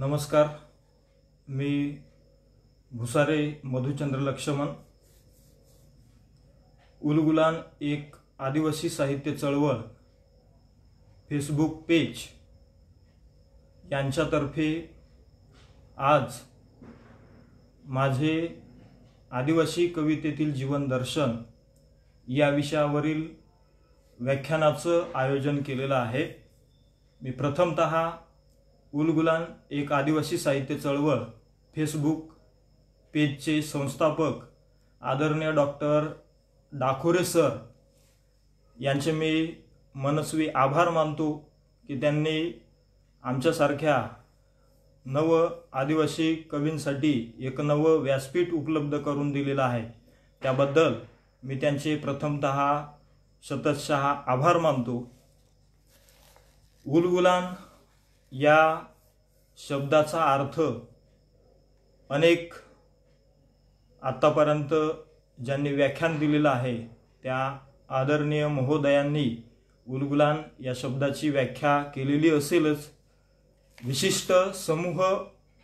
नमस्कार, मी भुसारे मधुचंद्र लक्ष्मण। उलगुलान एक आदिवासी साहित्य चळवळ फेसबुक पेज यांच्यातर्फे आज माझे आदिवासी कवितेतील जीवन दर्शन या विषयावरील व्याख्यानाचं आयोजन केलेलं आहे। मी प्रथमतः उलगुलान एक आदिवासी साहित्य चळवळ फेसबुक पेजचे संस्थापक आदरणीय डॉक्टर डाखोरे सर यांचे मी मनस्वी आभार मानतो की त्यांनी आमच्यासारख्या नव आदिवासी कवींसाठी एक नवं व्यासपीठ उपलब्ध करून दिलेलं आहे। त्याबद्दल मी त्यांचे प्रथमतः शतशः आभार मानतो। उलगुलान या शब्दाचा अर्थ अनेक आतापर्यंत ज्यांनी व्याख्यान दिलेलं आहे त्या आदरणीय महोदयांनी उलगुलान या शब्दाची व्याख्या केलेली असेलच। विशिष्ट समूह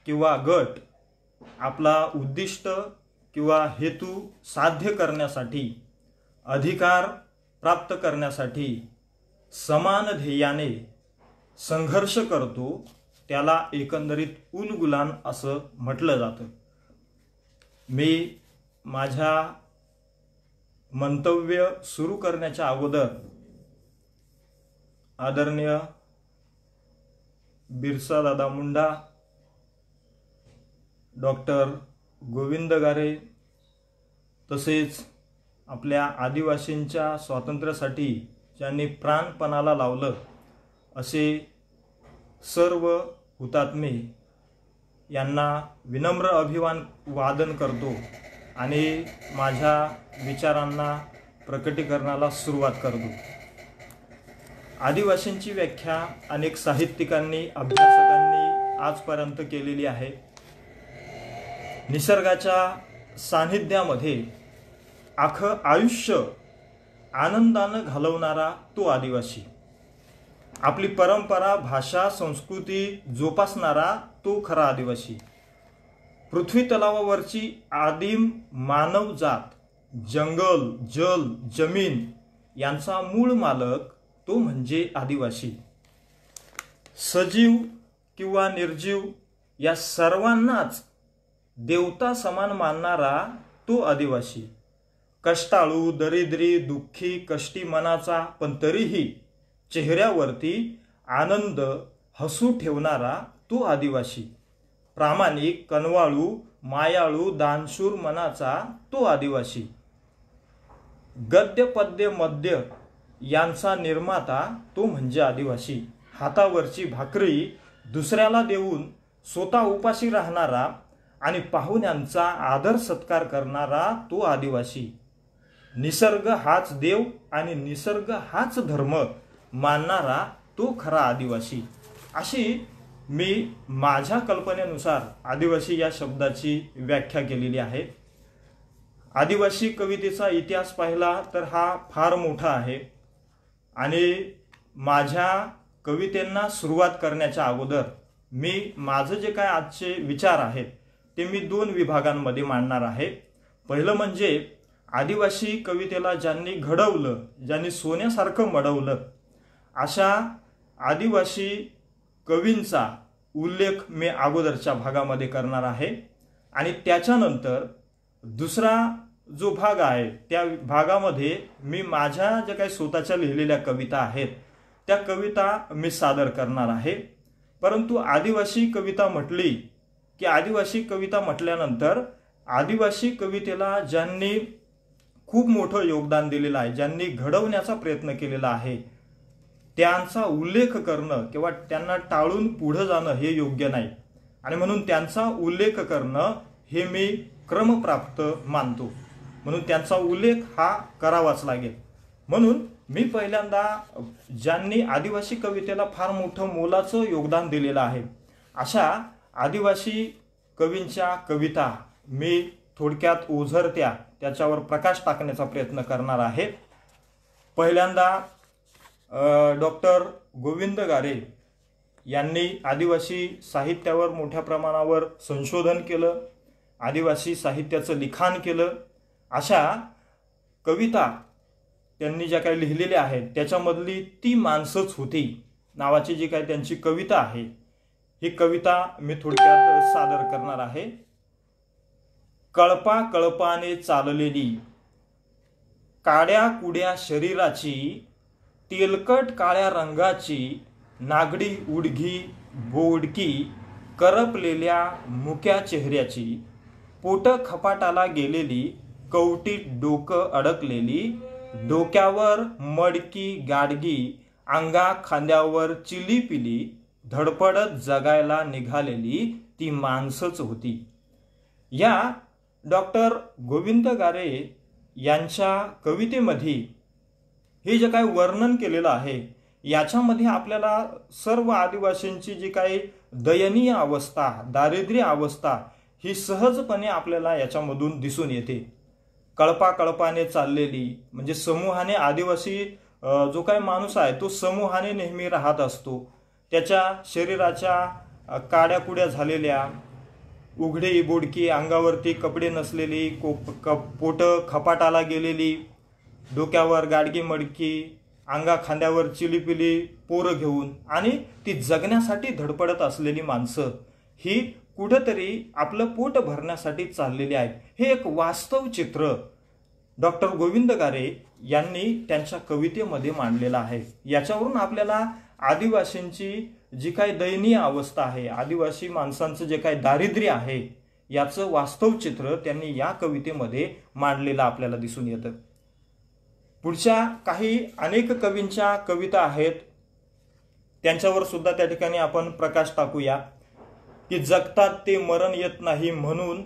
किंवा गट आपला उद्दिष्ट किंवा हेतू साध्य करण्यासाठी, अधिकार प्राप्त करण्यासाठी समान ध्येयाने संघर्ष करतो, त्याला एकंदरीत उलगुलान असं म्हटलं जातं। मी माझ्या मंतव्य सुरू करण्याच्या अगोदर आदरणीय बिरसा दादा मुंडा, डॉक्टर गोविंद गारे तसेच आपल्या आदिवासींच्या स्वातंत्र्यासाठी ज्यांनी प्राणपणाला लावलं असे सर्व हुतात्मे यांना विनम्र अभिवादन करतो आणि माझ्या विचारांना प्रकटीकरणाला सुरुवात करतो। आदिवासींची व्याख्या अनेक साहित्यिकांनी, अभ्यासकांनी आजपर्यंत केलेली आहे। निसर्गाच्या सानिध्यामध्ये अख्खं आयुष्य आनंदानं घालवणारा तो आदिवासी, आपली परंपरा, भाषा, संस्कृती जोपासणारा तो खरा आदिवासी, पृथ्वी तलावावरची आदिम मानव जात, जंगल, जल, जमीन यांचा मूळ मालक तो म्हणजे आदिवासी। सजीव किंवा निर्जीव या सर्वांनाच देवता समान मानणारा तो आदिवासी, कष्टाळू, दरिद्री, दुःखी, कष्टी मनाचा पण तरीही चेहऱ्यावरती आनंद, हसू ठेवणारा तो आदिवासी, प्रामाणिक, कनवाळू, मायाळू, दानशूर मनाचा तो आदिवासी, गद्य, पद्य, मद्य यांचा निर्माता तो म्हणजे आदिवासी, हातावरची भाकरी दुसऱ्याला देऊन स्वतः उपाशी राहणारा आणि पाहुण्यांचा आदर सत्कार करणारा तो आदिवासी, निसर्ग हाच देव आणि निसर्ग हाच धर्म मानणारा तो खरा आदिवासी। अशी मी माझ्या कल्पनेनुसार आदिवासी या शब्दाची व्याख्या केलेली आहे। आदिवासी कवितेचा इतिहास पाहिला तर हा फार मोठा आहे आणि माझ्या कवितेंना सुरुवात करण्याच्या अगोदर मी माझं जे काय आजचे विचार आहेत ते मी दोन विभागांमध्ये मांडणार आहे। पहिलं म्हणजे आदिवासी कवितेला ज्यांनी घडवलं, ज्यांनी सोन्यासारखं मडवलं अशा आदिवासी कवींचा उल्लेख मी अगोदरच्या भागामध्ये करणार आहे आणि त्याच्यानंतर दुसरा जो भाग आहे त्या भागामध्ये मी माझ्या ज्या काही स्वतःच्या लिहिलेल्या कविता आहेत त्या कविता मी सादर करणार आहे। परंतु आदिवासी कविता म्हटली की आदिवासी कविता म्हटल्यानंतर आदिवासी कवितेला ज्यांनी खूप मोठं योगदान दिलेलं आहे, ज्यांनी घडवण्याचा प्रयत्न केलेला आहे त्यांचा उल्लेख करणं किंवा त्यांना टाळून पुढे जाणं हे योग्य नाही आणि म्हणून त्यांचा उल्लेख करणं हे मी क्रमप्राप्त मानतो, म्हणून त्यांचा उल्लेख हा करावाच लागेल। म्हणून मी पहिल्यांदा ज्यांनी आदिवासी कवितेला फार मोठं मोलाचं योगदान दिलेलं आहे अशा आदिवासी कवींच्या कविता मी थोडक्यात ओझरत्या त्याच्यावर प्रकाश टाकण्याचा प्रयत्न करणार आहे। पहिल्यांदा डॉक्टर गोविंद गारे यांनी आदिवासी साहित्यावर मोठ्या प्रमाणावर संशोधन केलं, आदिवासी साहित्याचं लिखाण केलं. अशा कविता त्यांनी ज्या काही लिहिलेल्या आहेत त्याच्यामधली ती माणसंच होती नावाची जी काही त्यांची कविता आहे, ही कविता मी थोडक्यात सादर करणार आहे. कळपा कळपाने चाललेली, काड्या कुड्या शरीराची, तेलकट काळ्या रंगाची, नागडी उडघी बोडकी, करपलेल्या मुक्या चेहऱ्याची, पोट खपाटाला गेलेली, कवटीत डोकं अडकलेली, डोक्यावर मडकी गाडगी, अंगा खांद्यावर चिलीपिली, धडपडत जगायला निघालेली ती माणसंच होती. या डॉक्टर गोविंद गारे यांच्या कवितेमध्ये हे जे काही वर्णन केलेलं आहे याच्यामध्ये आपल्याला सर्व आदिवासींची जी काही दयनीय अवस्था, दारिद्र्य अवस्था ही सहजपणे आपल्याला याच्यामधून दिसून येते. कळपा कळपाने चाललेली म्हणजे समूहाने, आदिवासी जो काही माणूस आहे तो समूहाने नेहमी राहत असतो. त्याच्या शरीराच्या काड्या कुड्या झालेल्या, उघडी बोडकी, अंगावरती कपडे नसलेली, पोट खपाटाला गेलेली, डोक्यावर गाडगी मडकी, अंगा खांद्यावर चिलीपिली पोरं घेऊन आणि ती जगण्यासाठी धडपडत असलेली माणसं ही कुठंतरी आपलं पोट भरण्यासाठी चाललेली आहेत. हे एक वास्तव चित्र डॉक्टर गोविंद गारे यांनी त्यांच्या कवितेमध्ये मांडलेलं आहे. याच्यावरून आपल्याला आदिवासींची जी काही दयनीय अवस्था आहे, आदिवासी माणसांचं जे काही दारिद्र्य आहे याचं वास्तव चित्र त्यांनी या कवितेमध्ये मांडलेलं आपल्याला दिसून येतं. पुढच्या काही अनेक कवींच्या कविता आहेत, त्यांच्यावर सुद्धा त्या ठिकाणी आपण प्रकाश टाकूया. की जगतात ते मरण येत नाही म्हणून,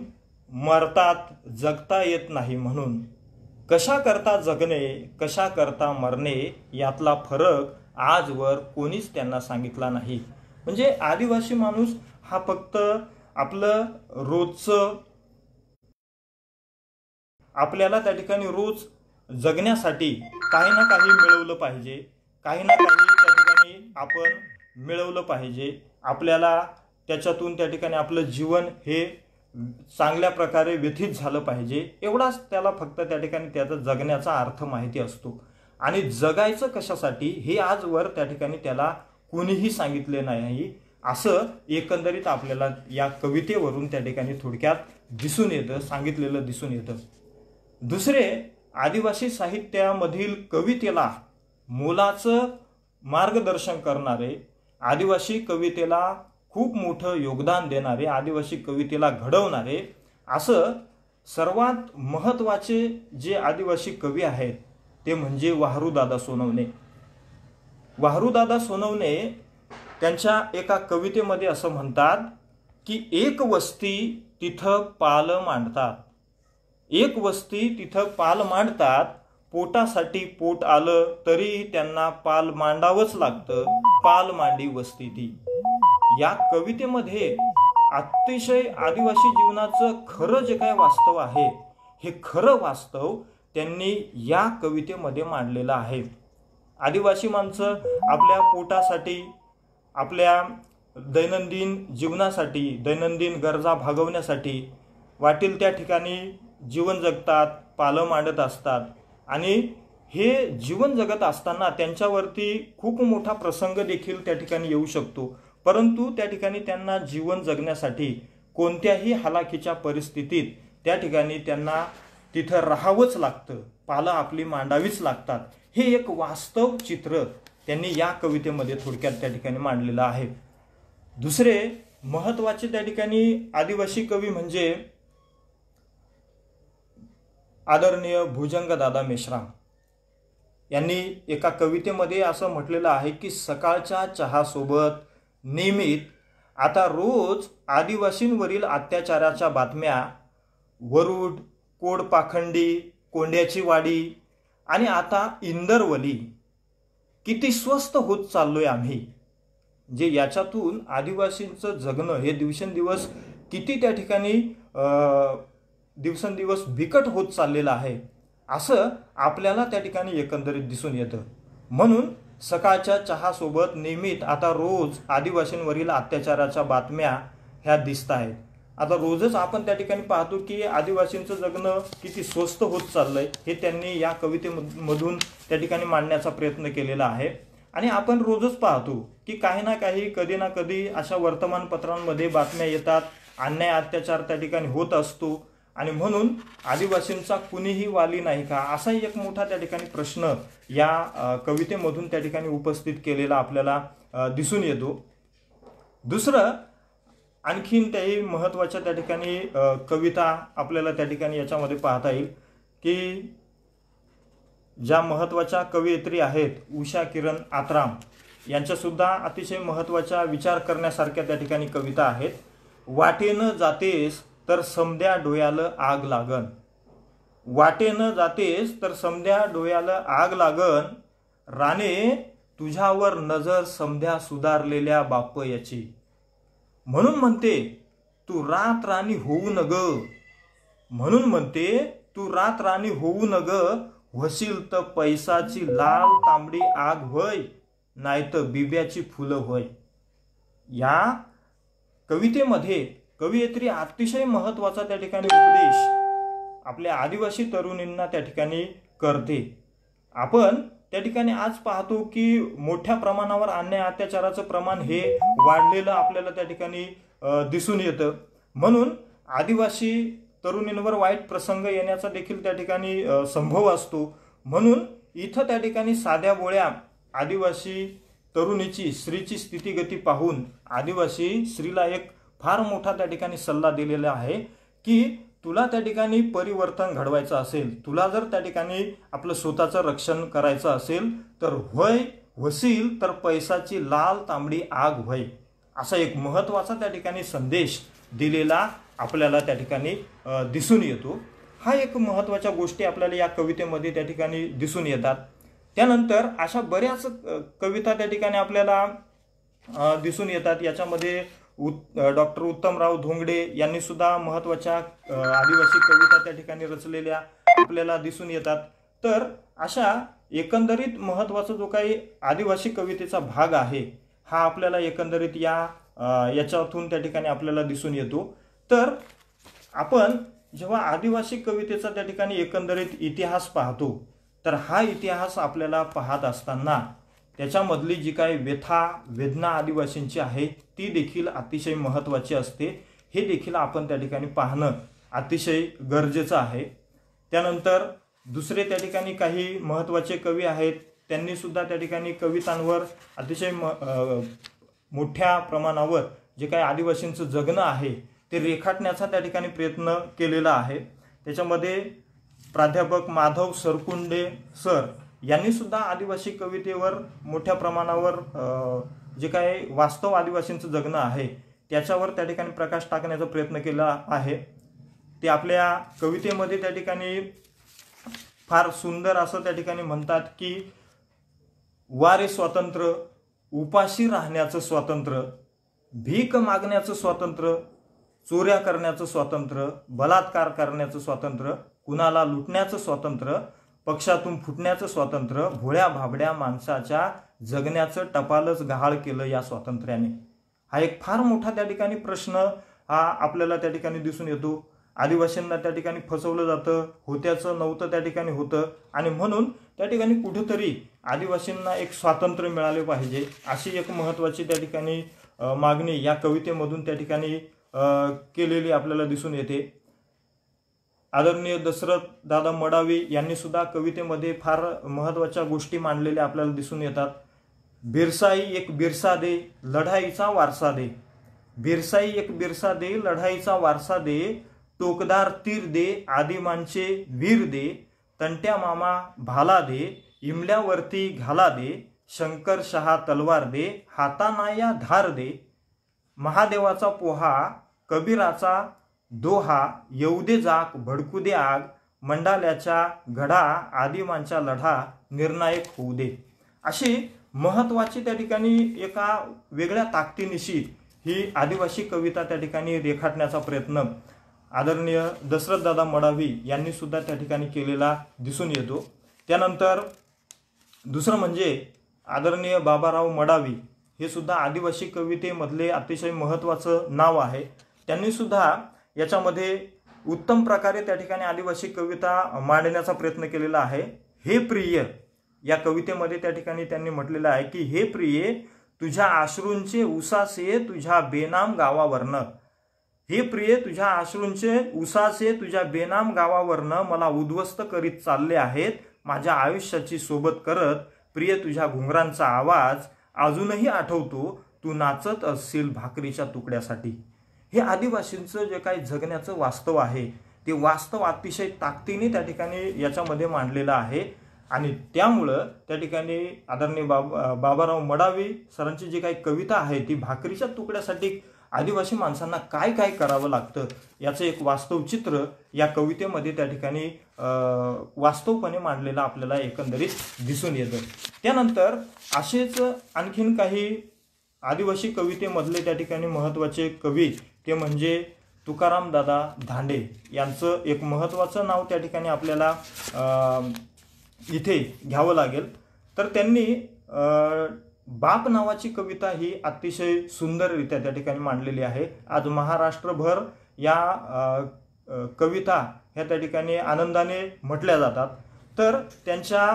मरतात जगता येत नाही म्हणून, कशा करता जगणे कशा करता मरणे यातला फरक आजवर कोणीच त्यांना सांगितला नाही. म्हणजे आदिवासी माणूस हा फक्त आपलं रोजचं, आपल्याला त्या ठिकाणी रोज जगण्यासाठी काही ना काही मिळवलं पाहिजे, काही ना काही त्या ठिकाणी आपण मिळवलं पाहिजे, आपल्याला त्याच्यातून त्या ठिकाणी आपलं जीवन हे चांगल्या प्रकारे व्यथित झालं पाहिजे, एवढाच त्याला फक्त त्या ठिकाणी त्याचा जगण्याचा अर्थ माहिती असतो. आणि जगायचं कशासाठी हे आजवर त्या ठिकाणी त्याला कोणीही सांगितले नाही, असं एकंदरीत आपल्याला या कवितेवरून त्या ठिकाणी थोडक्यात दिसून येतं, सांगितलेलं दिसून येतं. दुसरे, आदिवासी साहित्यामधील कवितेला मोलाचं मार्गदर्शन करणारे, आदिवासी कवितेला खूप मोठं योगदान देणारे, आदिवासी कवितेला घडवणारे असं सर्वात महत्त्वाचे जे आदिवासी कवी आहेत ते म्हणजे वाहरूदादा सोनवणे. वाहरूदादा सोनवणे त्यांच्या एका कवितेमध्ये असं म्हणतात की एक वस्ती तिथं पाल मांडतात, एक वस्ती तिथं पाल मांडतात, पोटासाठी पोट आलं तरी त्यांना पाल मांडावंच लागतं, पाल मांडी वस्ती ती. या कवितेमध्ये अतिशय आदिवासी जीवनाचं खरं जे काय वास्तव आहे हे खरं वास्तव त्यांनी या कवितेमध्ये मांडलेलं आहे. आदिवासी माणसं आपल्या पोटासाठी, आपल्या दैनंदिन जीवनासाठी, दैनंदिन गरजा भागवण्यासाठी वाटेल त्या ठिकाणी जीवन जगतात, पालं मांडत असतात. आणि हे जीवन जगत असताना त्यांच्यावरती खूप मोठा प्रसंग देखील त्या ठिकाणी येऊ शकतो, परंतु त्या ठिकाणी त्यांना जीवन जगण्यासाठी कोणत्याही हालाखीच्या परिस्थितीत त्या ठिकाणी त्यांना तिथं राहावंच लागतं, पालं आपली मांडावीच लागतात. हे एक वास्तव चित्र त्यांनी या कवितेमध्ये थोडक्यात त्या ठिकाणी मांडलेलं आहे. दुसरे महत्त्वाचे त्या ठिकाणी आदिवासी कवी म्हणजे आदरणीय भुजंगदादा मेश्राम यांनी एका कवितेमध्ये असं म्हटलेलं आहे की सकाळच्या चहासोबत नियमित आता रोज आदिवासींवरील अत्याचाराच्या बातम्या, वरुड, कोडपाखंडी, कोंड्याची वाडी आणि आता इंदरवली, किती स्वस्त होत चाललोय आम्ही. जे याच्यातून आदिवासींचं जगणं हे दिवसेंदिवस किती त्या ठिकाणी दिवसेंदिवस बिकट होत चाललेलं आहे असं आपल्याला त्या ठिकाणी एकंदरीत दिसून येतं. म्हणून सकाळच्या चहासोबत नियमित आता रोज आदिवासींवरील अत्याचाराच्या बातम्या ह्या दिसत आहेत. आता रोजच आपण त्या ठिकाणी पाहतो की आदिवासींचं जगणं किती स्वस्त होत चाललंय हे त्यांनी या कवितेमधून त्या ठिकाणी मांडण्याचा प्रयत्न केलेला आहे. आणि आपण रोजच पाहतो की काही ना काही कधी ना कधी अशा वर्तमानपत्रांमध्ये बातम्या येतात, अन्याय अत्याचार त्या ठिकाणी होत असतो. आणि म्हणून आदिवासींचा कुणीही वाली नाही का, असाही एक मोठा त्या ठिकाणी प्रश्न या कवितेमधून त्या ठिकाणी उपस्थित केलेला आपल्याला दिसून येतो. दुसरं आणखीन त्याही महत्त्वाच्या त्या ठिकाणी कविता आपल्याला त्या ठिकाणी याच्यामध्ये पाहता येईल की ज्या महत्त्वाच्या कवयित्री आहेत उषा किरण आत्राम यांच्यासुद्धा अतिशय महत्त्वाच्या विचार करण्यासारख्या त्या ठिकाणी कविता आहेत. वाटेनं जातेस तर समद्या डोयाला आग लागन, वाटेनं जातेस तर समद्या डोयाला आग लागन, राणे तुझ्यावर नजर समद्या सुधारलेल्या बापयाची. म्हणून म्हणते तू रात राणी होऊ न ग, म्हणून म्हणते तू रात राणी होऊ न ग, होशील तर पैसाची लाल तांबडी आग होय, नाहीतर बिब्याची फुलं होय. या कवितेमध्ये कवयित्री अतिशय महत्त्वाचा त्या ठिकाणी उपदेश आपल्या आदिवासी तरुणींना त्या ठिकाणी करते. आपण त्या ठिकाणी आज पाहतो की मोठ्या प्रमाणावर अन्याय अत्याचाराचं प्रमाण हे वाढलेलं आपल्याला त्या ठिकाणी दिसून येतं. म्हणून आदिवासी तरुणींवर वाईट प्रसंग येण्याचा देखील त्या ठिकाणी संभव असतो. म्हणून इथं त्या ठिकाणी साध्या बोळ्या आदिवासी तरुणीची स्त्रीची स्थितीगती पाहून आदिवासी स्त्रीला एक फार मोठा त्या ठिकाणी सल्ला दिलेला आहे की तुला त्या ठिकाणी परिवर्तन घडवायचं असेल, तुला जर त्या ठिकाणी आपलं स्वतःचं रक्षण करायचं असेल तर होय वसील तर पैसाची लाल तांबडी आग होय, असा एक महत्त्वाचा त्या ठिकाणी संदेश दिलेला आपल्याला त्या ठिकाणी दिसून येतो. हा एक महत्त्वाच्या गोष्टी आपल्याला या कवितेमध्ये त्या ठिकाणी दिसून येतात. त्यानंतर अशा बऱ्याच कविता त्या ठिकाणी आपल्याला दिसून येतात. याच्यामध्ये डॉक्टर उत्तमराव धोंगडे यांनी सुद्धा महत्त्वाच्या आदिवासी कविता त्या ठिकाणी रचलेल्या आपल्याला दिसून येतात. तर अशा एकंदरीत महत्त्वाचा जो काही आदिवासी कवितेचा भाग आहे हा आपल्याला एकंदरीत याच्यातून त्या ठिकाणी आपल्याला दिसून येतो. तर आपण जेव्हा आदिवासी कवितेचा त्या ठिकाणी एकंदरीत इतिहास पाहतो तर हा इतिहास आपल्याला पाहत असताना त्याच्यामधली जी काही व्यथा वेदना आदिवासींची आहे ती देखील अतिशय महत्त्वाची असते. हे देखील आपण त्या ठिकाणी पाहणं अतिशय गरजेचं आहे. त्यानंतर दुसरे त्या ठिकाणी काही महत्त्वाचे कवी आहेत, त्यांनी सुद्धा त्या ठिकाणी कवितांवर अतिशय मोठ्या प्रमाणावर जे काही आदिवासींचं जगणं आहे ते रेखाटण्याचा त्या ठिकाणी प्रयत्न केलेला आहे. त्याच्यामध्ये प्राध्यापक माधव सरकुंडे सर यांनी सुद्धा आदिवासी कवितेवर मोठ्या प्रमाणावर जे काही वास्तव आदिवासींचं जगणं आहे त्याच्यावर त्या ठिकाणी प्रकाश टाकण्याचा प्रयत्न केला आहे. ते आपल्या कवितेमध्ये त्या ठिकाणी फार सुंदर असं त्या ठिकाणी म्हणतात की वारे स्वातंत्र्य, उपाशी राहण्याचं स्वातंत्र्य, भीक मागण्याचं स्वातंत्र्य, चोऱ्या करण्याचं स्वातंत्र्य, बलात्कार करण्याचं स्वातंत्र्य, कुणाला लुटण्याचं स्वातंत्र्य, पक्षातून फुटण्याचं स्वातंत्र्य, भोळ्या भाबड्या माणसाच्या जगण्याचं टपालच गहाळ केलं या स्वातंत्र्याने. हा एक फार मोठा त्या ठिकाणी प्रश्न हा आपल्याला त्या ठिकाणी दिसून येतो. आदिवासींना त्या ठिकाणी फसवलं जातं, होत्याचं नव्हतं त्या ठिकाणी होतं आणि म्हणून त्या ठिकाणी कुठेतरी आदिवासींना एक स्वातंत्र्य मिळाले पाहिजे अशी एक महत्त्वाची त्या ठिकाणी मागणी या कवितेमधून त्या ठिकाणी केलेली आपल्याला दिसून येते. आदरणीय दशरथ दादा मडावी यांनी सुद्धा कवितेमध्ये फार महत्त्वाच्या गोष्टी मांडलेल्या आपल्याला दिसून येतात. बिरसाई एक बिरसा दे, लढाईचा वारसा दे, बिरसाई एक बिरसा दे, लढाईचा वारसा दे, टोकदार तीर दे, आदिमांचे वीर दे, तंट्या मामा भाला दे, इमल्यावरती घाला दे, शंकर शहा तलवार दे, हातानाया धार दे, महादेवाचा पोहा, कबीराचा दोहा, येऊ दे जाक भडकू दे आग, मंडाल्याच्या घडा, आदिमांचा लढा निर्णायक होऊ दे. अशी महत्त्वाची त्या ठिकाणी एका वेगळ्या ताकदीनिशी ही आदिवासी कविता त्या ठिकाणी रेखाटण्याचा प्रयत्न आदरणीय दशरथदादा मडावी यांनी सुद्धा त्या ठिकाणी केलेला दिसून येतो. त्यानंतर दुसरं म्हणजे आदरणीय बाबाराव मडावी हे सुद्धा आदिवासी कवितेमधले अतिशय महत्त्वाचं नाव आहे। त्यांनी सुद्धा याच्यामध्ये उत्तम प्रकारे त्या ठिकाणी आदिवासी कविता मांडण्याचा प्रयत्न केलेला आहे। हे प्रिय या कवितेमध्ये त्या ठिकाणी त्यांनी म्हटलेलं आहे की हे प्रिये तुझ्या अश्रूंचे उसासे तुझ्या बेनाम गावावरनं, हे प्रिय तुझ्या अश्रूंचे उसासे तुझ्या बेनाम गावावरनं मला उद्ध्वस्त करीत चालले आहेत माझ्या आयुष्याची सोबत करत। प्रिय तुझ्या घुंगरांचा आवाज अजूनही आठवतो तू नाचत असशील भाकरीच्या तुकड्यासाठी। हे आदिवासींचं जे काही जगण्याचं वास्तव आहे ते वास्तव अतिशय ताकदीने त्या ठिकाणी याच्यामध्ये मांडलेलं आहे। आणि त्यामुळं त्या ठिकाणी आदरणीय बाबाराव मडावी सरांची जी काही कविता आहे ती भाकरीच्या तुकड्यासाठी आदिवासी माणसांना काय काय करावं लागतं याचं एक वास्तव चित्र या कवितेमध्ये त्या ठिकाणी वास्तवपणे मांडलेलं आपल्याला एकंदरीत दिसून येतं। त्यानंतर असेच आणखीन काही आदिवासी कवितेमधले त्या ठिकाणी महत्त्वाचे कवी ते म्हणजे तुकाराम दादा धांडे यांचं एक महत्त्वाचं नाव त्या ठिकाणी आपल्याला इथे घ्यावं लागेल। तर त्यांनी बाप नावाची कविता ही अतिशय सुंदररित्या त्या ठिकाणी मांडलेली आहे। आज महाराष्ट्रभर या कविता ह्या त्या ठिकाणी आनंदाने म्हटल्या जातात। तर त्यांच्या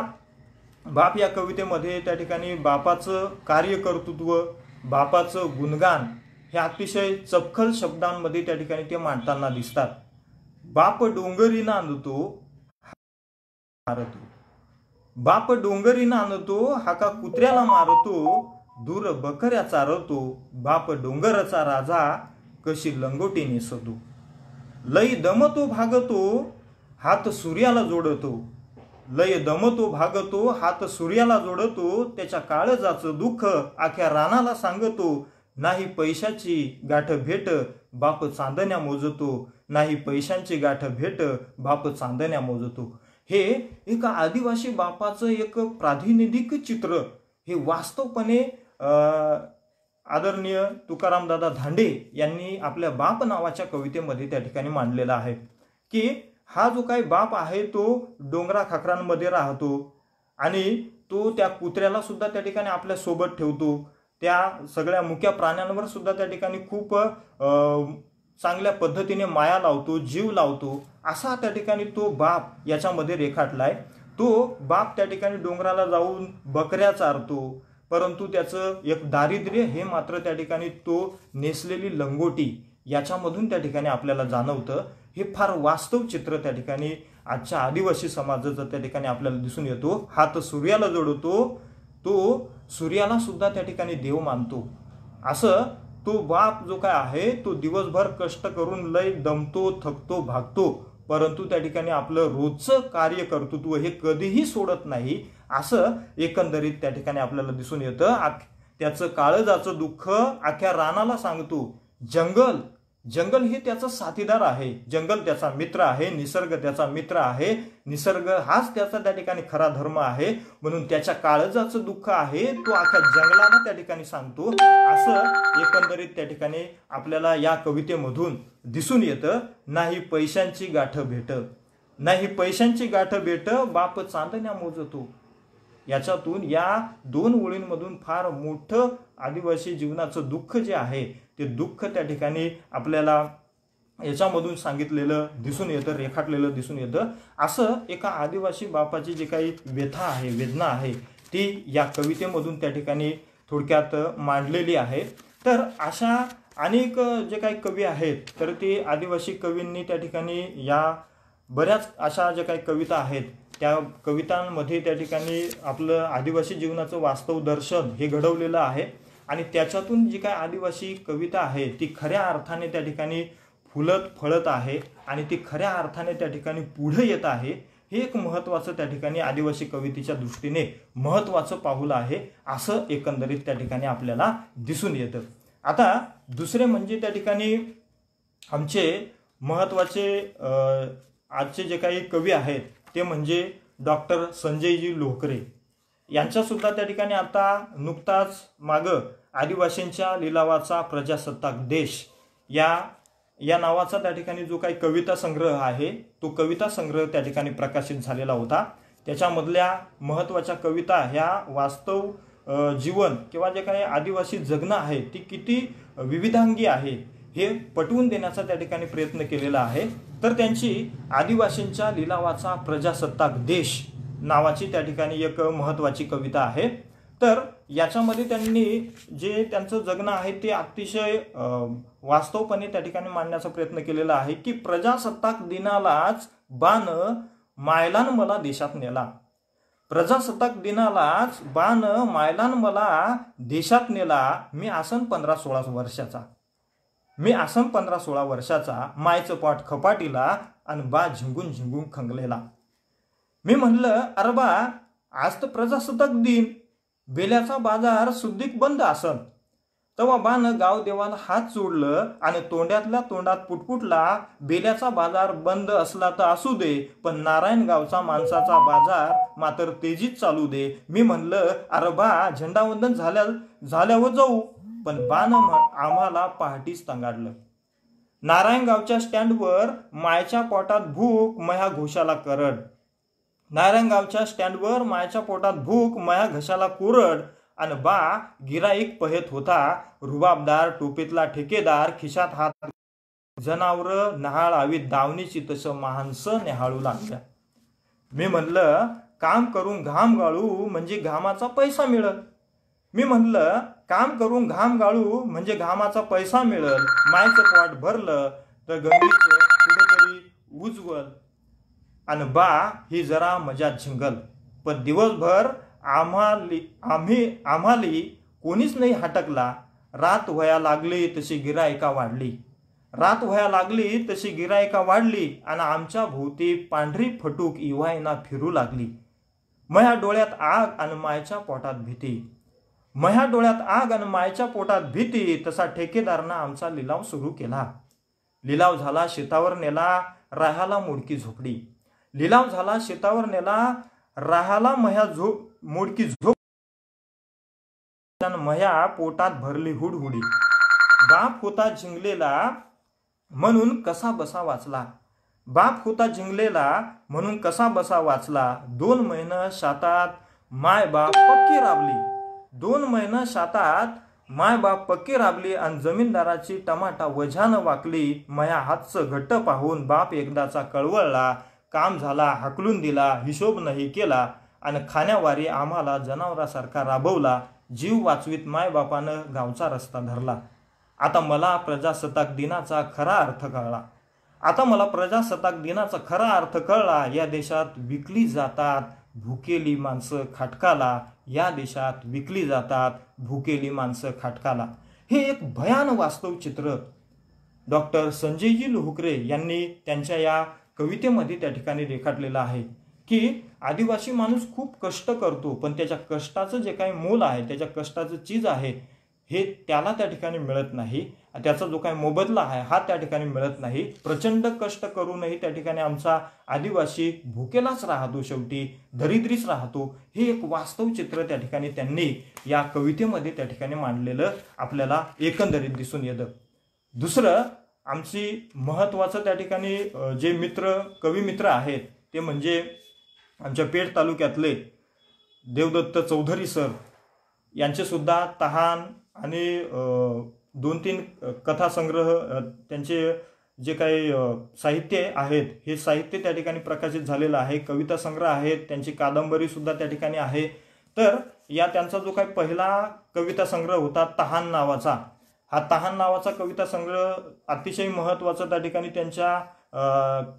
बाप या कवितेमध्ये त्या ठिकाणी बापाचं कार्यकर्तृत्व, बापाचं गुणगान हे अतिशय चपखल शब्दांमध्ये त्या ठिकाणी ते मांडताना दिसतात। बाप डोंगरी नांदतो मारतो, बाप डोंगरी नांदतो हाका कुत्र्याला मारतो, दूर बकऱ्या चारतो बाप डोंगरचा राजा कशी लंगोटी नेसतो। लय दमतो भागतो हात सूर्याला जोडतो, लय दमतो भागतो हात सूर्याला जोडतो, त्याच्या काळजाचं दुःख आख्या रानाला सांगतो। नाही पैशाची गाठ भेट बाप चांदण्या मोजतो, नाही पैशांची गाठ भेट बाप चांदण्या मोजतो। हे एक आदिवासी बापाचं एक प्रातिनिधिक चित्र हे वास्तवपणे आदरणीय तुकारामदादा धांडे यांनी आपल्या बाप नावाच्या कवितेमध्ये त्या ठिकाणी मांडलेला आहे की हा जो काही बाप आहे तो डोंगरा खाकरांमध्ये राहतो आणि तो त्या कुत्र्याला सुद्धा त्या ठिकाणी आपल्या सोबत ठेवतो, त्या सगळ्या मुक्या प्राण्यांवर सुद्धा त्या ठिकाणी खूप चांगल्या पद्धतीने माया लावतो, जीव लावतो, असा त्या ठिकाणी तो बाप याच्यामध्ये रेखाटलाय। तो बाप त्या ठिकाणी डोंगराला जाऊन बकऱ्या चारतो, परंतु त्याचं एक दारिद्र्य हे मात्र त्या ठिकाणी तो नेसलेली लंगोटी याच्यामधून त्या ठिकाणी आपल्याला जाणवतं। हे फार वास्तव चित्र त्या ठिकाणी आजच्या आदिवासी समाजाचं त्या ठिकाणी आपल्याला दिसून येतो। हात सूर्याला जोडतो, तो सूर्याला सुद्धा त्या ठिकाणी देव मानतो। असं तो बाप जो काय आहे तो दिवसभर कष्ट करून लय दमतो, थकतो, भागतो, परंतु त्या ठिकाणी आपलं रोजचं कार्यकर्तृत्व हे कधीही सोडत नाही, असं एकंदरीत त्या ठिकाणी आपल्याला दिसून येतं। त्याचं काळजाचं दुःख अख्ख्या रानाला सांगतो। जंगल हे त्याचा साथीदार आहे, जंगल त्याचा मित्र आहे, निसर्ग त्याचा मित्र आहे, निसर्ग हाच त्याचा त्या ठिकाणी खरा धर्म आहे, म्हणून त्याच्या काळजाचं दुःख आहे तो अख्ख्या जंगलाला त्या ठिकाणी सांगतो, असं एकंदरीत त्या ठिकाणी आपल्याला या कवितेमधून दिसून येतं। नाही पैशांची गाठ भेट, नाही पैशांची गाठ भेट बाप चांदण्या मोजतो। याच्यातून या दोन ओळींमधून फार मोठं आदिवासी जीवनाचं दुःख जे आहे ते दुःख त्या ठिकाणी आपल्याला याच्यामधून सांगितलेलं दिसून येतं, रेखाटलेलं दिसून येतं। असं एका आदिवासी बापाची जी काही व्यथा आहे, वेदना आहे, ती या कवितेमधून त्या ठिकाणी थोडक्यात मांडलेली आहे। तर अशा अनेक जे काही कवी आहेत तर ते आदिवासी कवींनी त्या ठिकाणी या बऱ्याच अशा ज्या काही कविता आहेत त्या कवितांमध्ये त्या ठिकाणी आपलं आदिवासी जीवनाचं वास्तव दर्शन हे घडवलेलं आहे आणि त्याच्यातून जी काय आदिवासी कविता आहे ती खऱ्या अर्थाने त्या ठिकाणी फुलत फळत आहे आणि ती खऱ्या अर्थाने त्या ठिकाणी पुढे येत आहे। हे एक महत्त्वाचं त्या ठिकाणी आदिवासी कवितेच्या दृष्टीने महत्त्वाचं पाऊल आहे, असं एकंदरीत त्या ठिकाणी आपल्याला दिसून येतं। आता दुसरे म्हणजे त्या ठिकाणी आमचे महत्त्वाचे आजचे जे काही कवी आहेत ते म्हणजे डॉक्टर संजयजी लोहकरे यांचा सुद्धा त्या ठिकाणी आता नुकताच मागं आदिवासींच्या लिलावाचा प्रजासत्ताक देश या नावाचा त्या ठिकाणी जो काही कविता संग्रह आहे तो कविता संग्रह त्या ठिकाणी प्रकाशित झालेला होता। त्याच्यामधल्या महत्त्वाच्या कविता ह्या वास्तव जीवन किंवा जे काही आदिवासी जगणं आहे ती किती विविधांगी आहे हे पटवून देण्याचा त्या ठिकाणी प्रयत्न केलेला आहे। तर त्यांची आदिवासींच्या लिलावाचा प्रजासत्ताक देश नावाची त्या ठिकाणी एक महत्त्वाची कविता आहे। तर याच्यामध्ये त्यांनी जे त्यांचं जगणं आहे ते अतिशय वास्तवपणे त्या ठिकाणी मांडण्याचा प्रयत्न केलेला आहे की प्रजासत्ताक दिनालाच बाण मायलान मला देशात नेला, प्रजासत्ताक दिनालाच बाण मायलान मला देशात नेला, मी आसन 15-16 वर्षाचा, मी आसन 15-16 वर्षाचा, मायचं पाठ खपाटीला आणि बा झिंगून झिंगून खंगलेला। मी म्हणलं अरे बा आज तर प्रजासत्ताक दिन, बेल्याचा बाजार सुद्धिक बंद आसन। तेव्हा बाण गाव देवाला हात जोडलं आणि तोंडातल्या तोंडात पुटपुटला, बेल्याचा बाजार बंद असला तर असू दे पण नारायण गावचा माणसाचा बाजार मात्र तेजीत चालू दे। मी म्हणलं अरे बा झेंडावंदन झाल्यावर जाऊ, पण बाण आम्हाला पहाटीच तंगाडलं। नारायण गावच्या स्टँडवर मायच्या पोटात भूक मया घोषाला करड, नारायण गावच्या स्टँडवर मायच्या पोटात भूक मया घशाला कोरड, आणि बा गिराईक पहेत होता रुबाबदार टोपीतला ठेकेदार, खिशात हात जनावर नहाळावी दावणीची तसं माणसं नेहाळू लागल्या। मी म्हणलं काम करून घाम गाळू म्हणजे घामाचा पैसा मिळल, मी म्हणलं काम करून घाम गाळू म्हणजे घामाचा पैसा मिळल, मायचं पोट भरलं तर गंगीचं कुठेतरी उज्ज्वल, आणि बा ही जरा मजा झिंगल, पण दिवसभर आम्हाली कोणीच नाही हटकला। रात व्हाया लागली तशी गिरायका वाढली, रात व्हाया लागली तशी गिरायका वाढली, आणि आमच्या भोवती पांढरी फटूक इवायना फिरू लागली। मया डोळ्यात आग आणि मायच्या पोटात भीती, मया डोळ्यात आग आणि मायच्या पोटात भीती, तसा ठेकेदारनं आमचा लिलाव सुरू केला। लिलाव झाला शेतावर नेला राहायला मोडकी झोपडी, लिलाव झाला शेतावर नेला राहायला मोडकी झोप, मया पोटात भरली हुडहुडी, बाप होता जिंकलेला म्हणून कसा बसा वाचला, बाप होता जिंकलेला म्हणून कसा बसा वाचला। 2 महिने शेतात माय बाप पक्की राबली, 2 महिने शेतात माय बाप पक्की राबली, आणि जमीनदाराची टमाटा वझानं वाकली। मया हातचं घट्ट पाहून बाप एकदाचा कळवळला, काम झाला हाकलून दिला, हिशोब नाही केला, आणि खाण्यावारी आम्हाला जनावरासारखा राबवला। जीव वाचवीत मायबापानं गावचा रस्ता धरला। आता मला प्रजासत्ताक दिनाचा खरा अर्थ कळला, आता मला प्रजासत्ताक दिनाचा खरा अर्थ कळला। या देशात विकली जातात भुकेली माणसं खाटकाला, या देशात विकली जातात भुकेली माणसं खाटकाला। हे एक भयान वास्तव चित्र डॉक्टर संजयजी लोहकरे यांनी त्यांच्या या कवितेमध्ये त्या ठिकाणी रेखाटलेलं आहे की आदिवासी माणूस खूप कष्ट करतो, पण त्याच्या कष्टाचं जे काही मोल आहे, त्याच्या कष्टाचं चीज आहे हे त्याला त्या ठिकाणी मिळत नाही, त्याचा जो काही मोबदला आहे हा त्या ठिकाणी मिळत नाही। प्रचंड कष्ट करूनही त्या ठिकाणी आमचा आदिवासी भुकेलाच राहतो, शेवटी दरिद्रीच राहतो। हे एक वास्तव चित्र त्या ठिकाणी त्यांनी या कवितेमध्ये त्या ठिकाणी मांडलेलं आपल्याला एकंदरीत दिसून येतं। दुसरं आमची महत्त्वाचं त्या ठिकाणी जे कवी मित्र आहेत ते म्हणजे आमच्या पेठ तालुक्यातले देवदत्त चौधरी सर यांचे सुद्धा तहान आणि 2-3 कथासंग्रह, त्यांचे जे काही साहित्य आहेत हे साहित्य त्या ठिकाणी प्रकाशित झालेलं आहे, कविता संग्रह आहेत, त्यांची कादंबरी सुद्धा त्या ठिकाणी आहे। तर या त्यांचा जो काही पहिला कविता संग्रह होता तहान नावाचा, हा तहान नावाचा कविता संग्रह अतिशय महत्त्वाचा त्या ठिकाणी त्यांच्या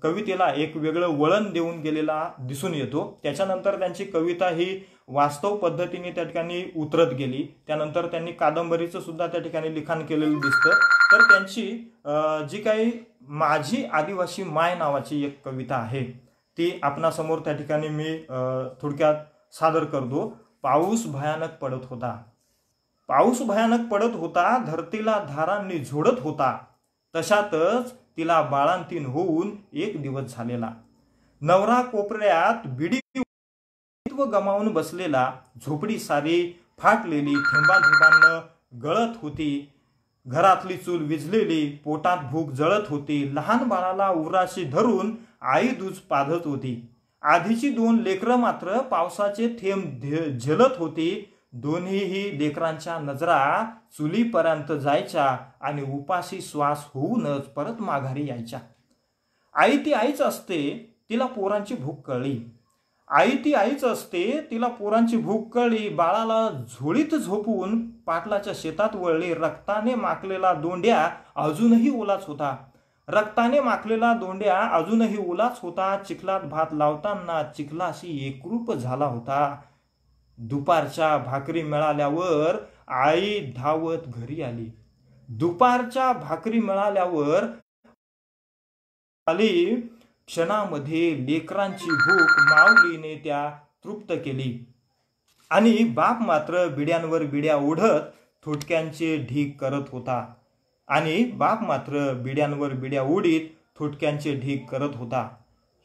कवितेला एक वेगळं वळण देऊन गेलेला दिसून येतो। त्याच्यानंतर त्यांची कविता ही वास्तव पद्धतीने त्या ठिकाणी उतरत गेली, त्यानंतर त्यांनी कादंबरीचं सुद्धा त्या ठिकाणी लिखाण केलेलं दिसतं। तर त्यांची जी काही माझी आदिवासी माय नावाची एक कविता आहे ती आपणासमोर त्या ठिकाणी मी थोडक्यात सादर करतो। पाऊस भयानक पडत होता, पाऊस भयानक पडत होता, धरतीला धारांनी झोडत होता, तशातच तिला बाळंतीण होऊन 1 दिवस झालेला। नवरा कोपऱ्यात बिडी गमावून बसलेला, झोपडी सारी फाटलेली थेंबाथेंबांना गळत होती, घरातली चूल विझलेली, पोटात भूक जळत होती, लहान बाळाला उराशी धरून आई दूध पाजत होती। आधीची 2 लेकरं मात्र पावसाचे थेंब झेलत होती, दोन्हीही लेकरांच्या नजरा चुलीपर्यंत जायच्या आणि उपाशी श्वास होऊनच परत माघारी यायच्या. आई ती आईच असते, तिला पोरांची भूक कळली. आई ती आईच असते, तिला पोरांची भूक कळली. बाळाला झोळीत झोपून पाटलाच्या शेतात वळली. रक्ताने माखलेला दोंड्या अजूनही ओलाच होता. रक्ताने माखलेला दोंड्या अजूनही ओलाच होता. चिखलात भात लावताना चिखलाशी एकरूप झाला होता. दुपारच्या भाकरी मिळाल्यावर आई धावत घरी आली. दुपारच्या भाकरी मिळाल्यावर आली. क्षणामध्ये लेकरांची भूक माऊलीने त्या तृप्त केली. आणि बाप मात्र बिड्यांवर बिड्या ओढत थोटक्यांचे ढीग करत होता. आणि बाप मात्र बिड्यांवर बिड्या ओढीत थोटक्यांचे ढीग करत होता.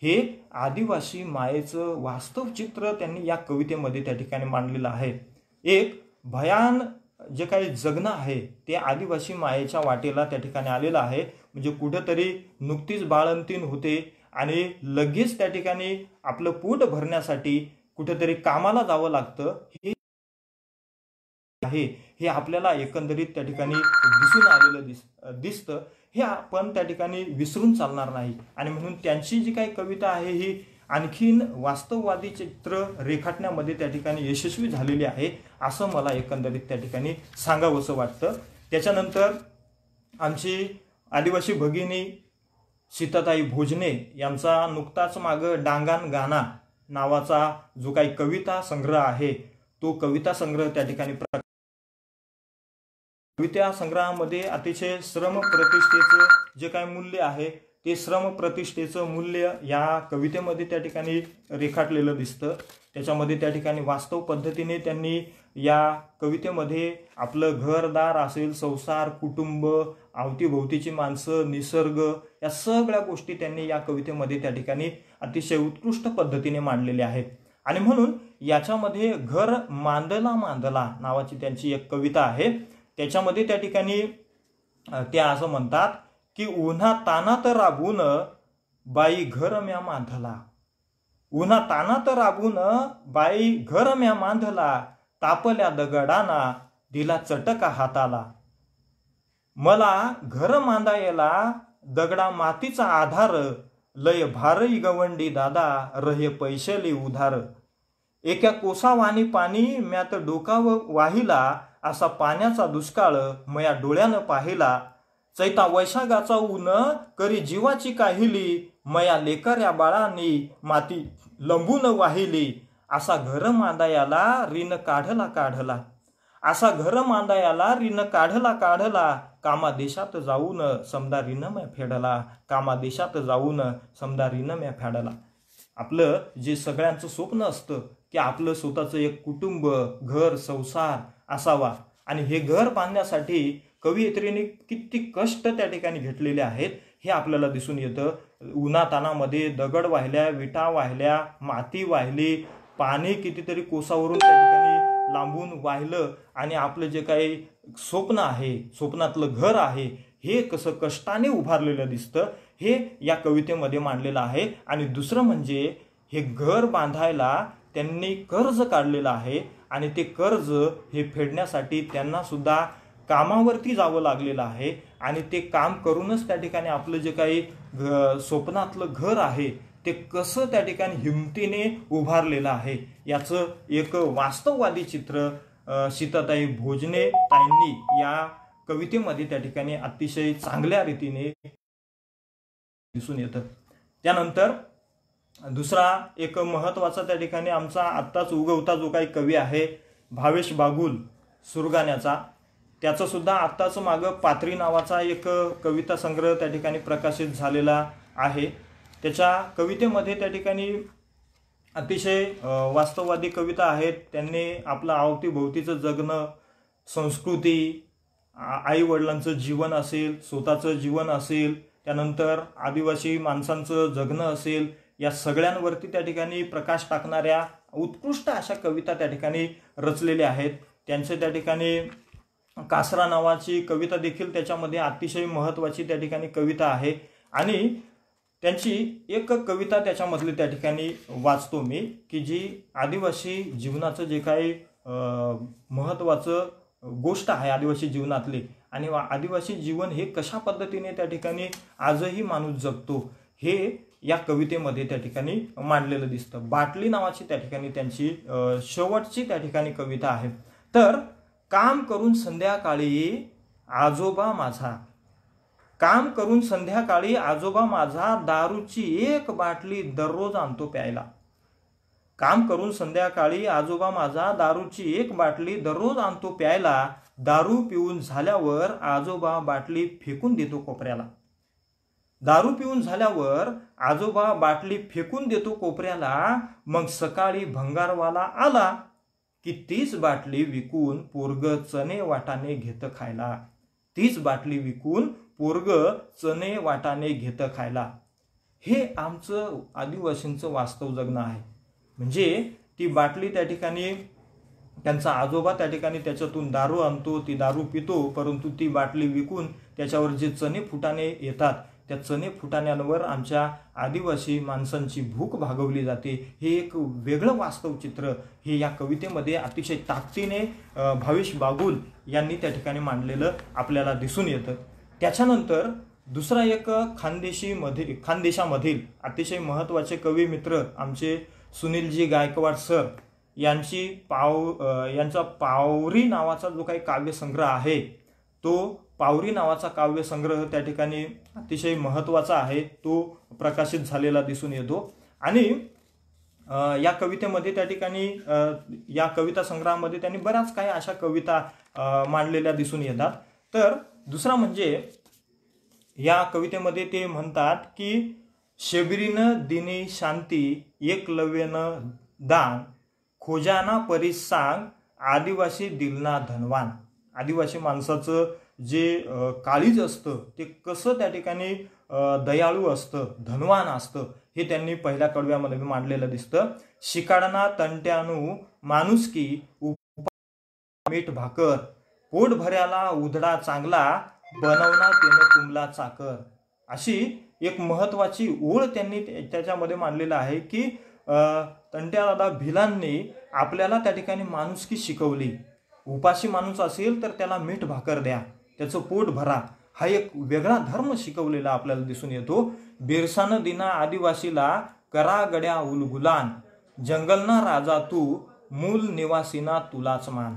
हे आदिवासी मायेचं वास्तव चित्र त्यांनी या कवितेमध्ये त्या ठिकाणी मांडलेलं आहे. एक भयान जे काही जगणं आहे ते आदिवासी मायेच्या वाटेला त्या ठिकाणी आलेलं आहे. म्हणजे कुठंतरी नुकतीच बाळंतीण होते आणि लगेच त्या ठिकाणी आपलं पोट भरण्यासाठी कुठेतरी कामाला जावं लागतं. हे आपल्याला एकंदरीत त्या ठिकाणी दिसून आलेलं दिसतं. हे आपण त्या ठिकाणी विसरून चालणार नाही. आणि म्हणून त्यांची जी काही कविता आहे ही आणखीन वास्तववादी चित्र रेखाटण्यामध्ये त्या ठिकाणी यशस्वी झालेली आहे असं मला एकंदरीत त्या ठिकाणी सांगावंसं वाटतं. त्याच्यानंतर आमची आदिवासी भगिनी सीताताई भोजने यांचा नुकताच मागं डांगान गाना नावाचा जो काही कविता संग्रह आहे तो कविता संग्रह त्या ठिकाणी कविता संग्रहामध्ये अतिशय श्रम प्रतिष्ठेचं जे काही मूल्य आहे ते श्रम प्रतिष्ठेचं मूल्य या कवितेमध्ये त्या ठिकाणी रेखाटलेलं दिसतं. त्याच्यामध्ये त्या ठिकाणी वास्तव पद्धतीने त्यांनी या कवितेमध्ये आपलं घरदार असेल, संसार, कुटुंब, अवतीभोवतीची माणसं, निसर्ग या सगळ्या गोष्टी त्यांनी या कवितेमध्ये त्या ठिकाणी अतिशय उत्कृष्ट पद्धतीने मांडलेल्या आहेत. आणि म्हणून याच्यामध्ये घर मांडला मांडला नावाची त्यांची एक कविता आहे. त्याच्यामध्ये त्या ठिकाणी ते असं म्हणतात की उन्हा तानात राबून बाई घर म्या मांधला. उन्हा तानात राबून बाई घर म्या मांधला. तापल्या दगडाना दिला चटका हाताला. मला घर मांदायला दगडा मातीचा आधार. लय भारई गवंडी दादा रहे पैशली उधार. एका कोसावानी पाणी म्यात डोकाव वाहिला. असा पाण्याचा दुष्काळ मया डोळ्यानं पाहिला. चैता वैशाखाचा ऊन करी जीवाची काहिली. मया लेकऱ्या बाळांनी माती लंबून वाहिली. असा घर मांदायाला रीन काढला काढला. असा घर मांदायाला रीन काढला काढला. कामा देशात जाऊन समदा रीन म्या फेडला. कामा देशात जाऊन समदा रीन म्या फेडला. आपलं जे सगळ्यांचं स्वप्न असतं की आपलं स्वतःचं एक कुटुंब, घर, संसार असावा आणि हे घर बांधण्यासाठी कवयित्रीने किती कष्ट त्या ठिकाणी घेतलेले आहेत हे आपल्याला दिसून येतं. उन्हातानामध्ये दगड वाहिल्या, विटा वाहिल्या, माती वाहिली, पाणी कितीतरी कोसावरून त्या ठिकाणी लांबून वाहिलं आणि आपलं जे काही स्वप्न आहे, स्वप्नातलं घर आहे हे कसं कष्टाने उभारलेलं दिसतं हे या कवितेमध्ये मांडलेलं आहे. आणि दुसरं म्हणजे हे घर बांधायला त्यांनी कर्ज काढलेलं आहे आणि ते कर्ज हे फेडण्यासाठी त्यांना सुद्धा कामावरती जावं लागलेलं आहे आणि ते काम करूनच त्या ठिकाणी आपलं जे काही स्वप्नातलं घर आहे ते कसं त्या ठिकाणी हिमतीने उभारलेलं आहे याचं एक वास्तववादी चित्र सीताताई भोजने ताईंनी या कवितेमध्ये त्या ठिकाणी अतिशय चांगल्या रीतीने दिसून येतं. त्यानंतर दुसरा एक महत्त्वाचा त्या ठिकाणी आमचा आत्ताच उगवता जो काही कवी आहे भावेश बागुल सुरगाण्याचा, त्याचं सुद्धा आत्ताच मागं पात्री नावाचा एक कविता संग्रह त्या ठिकाणी प्रकाशित झालेला आहे. त्याच्या कवितेमध्ये त्या ठिकाणी अतिशय वास्तववादी कविता आहेत. त्यांनी आपलं अवतीभोवतीचं जगणं, संस्कृती, आईवडिलांचं जीवन असेल, स्वतःचं जीवन असेल, त्यानंतर आदिवासी माणसांचं जगणं असेल, या सगळ्यांवरती त्या ठिकाणी प्रकाश टाकणाऱ्या उत्कृष्ट अशा कविता त्या ठिकाणी रचलेल्या आहेत. त्यांचे त्या ठिकाणी कासरा नावाची कविता देखील त्याच्यामध्ये अतिशय महत्त्वाची त्या ठिकाणी कविता आहे आणि त्यांची एक कविता त्याच्यामधली त्या ठिकाणी वाचतो मी की जी आदिवासी जीवनाचं जे काही महत्त्वाचं गोष्ट आहे आदिवासी जीवनातली। आणि आदिवासी जीवन हे कशा पद्धतीने त्या ठिकाणी आजही माणूस जगतो हे या कवितेमध्ये त्या ठिकाणी मांडलेलं दिसतं। बाटली नावाची त्या ठिकाणी त्यांची शेवटची त्या ठिकाणी कविता आहे। तर काम करून संध्याकाळी आजोबा माझा, काम करून संध्याकाळी आजोबा माझा दारूची एक बाटली दररोज आणतो प्यायला। काम करून संध्याकाळी आजोबा माझा दारूची एक बाटली दररोज आणतो प्यायला। दारू पिऊन झाल्यावर आजोबा बाटली फेकून देतो कोपऱ्याला। दारू पिऊन झाल्यावर आजोबा बाटली फेकून देतो कोपऱ्याला। मग सकाळी भंगारवाला आला की तीच बाटली विकून पोरग चणे वाटाणे घेतं खायला। तीच बाटली विकून पोरग चणे वाटाणे घेतं खायला। हे आमचं आदिवासींचं वास्तव जगणं आहे। म्हणजे ती बाटली त्या ठिकाणी त्यांचा आजोबा त्या ठिकाणी त्याच्यातून दारू आणतो, ती दारू पितो, परंतु ती बाटली विकून त्याच्यावर जे चणे फुटाणे येतात त्या चणे फुटाण्यांवर आमच्या आदिवासी माणसांची भूक भागवली जाते। हे एक वेगळं वास्तव चित्र हे या कवितेमध्ये अतिशय ताकदीने भावेश बागुल यांनी त्या ठिकाणी मांडलेलं आपल्याला दिसून येतं। त्याच्यानंतर दुसरा एक खानदेशामधील अतिशय महत्त्वाचे कवी मित्र आमचे सुनीलजी गायकवाड सर यांचा पावरी नावाचा जो काही काव्यसंग्रह आहे तो पावरी नावाचा काव्यसंग्रह त्या ठिकाणी अतिशय महत्त्वाचा आहे, तो प्रकाशित झालेला दिसून येतो। आणि या कवितेमध्ये त्या ठिकाणी या कविता संग्रहामध्ये त्यांनी बऱ्याच काही अशा कविता मांडलेल्या दिसून येतात। तर दुसरा म्हणजे या कवितेमध्ये ते म्हणतात की शबरीनं दिनी शांती एकलव्यनं दान खोजाना परी सांग आदिवासी दिलना धनवान। आदिवासी माणसाचं जे काळीज असतं ते कसं त्या ठिकाणी दयाळू असतं, धनवान असतं हे त्यांनी पहिल्या कडव्यामध्ये मांडलेलं दिसतं। शिकाडना तंट्यानू माणुसकी मीठ भाकर पोट भऱ्याला उधडा चांगला बनवना तेनं तुमला चाकर। अशी एक महत्त्वाची ओळ त्यांनी त्याच्यामध्ये मांडलेलं आहे की तंट्यादादा भिलांनी आपल्याला त्या ठिकाणी माणुसकी शिकवली। उपाशी माणूस असेल तर त्याला मीठ भाकर द्या, त्याचं पोट भरा, हा एक वेगळा धर्म शिकवलेला आपल्याला दिसून येतो। बिरसानं दिना आदिवासीला करा गड्या उलगुलान जंगलना राजा तू मूल निवासीना तुलाच मान।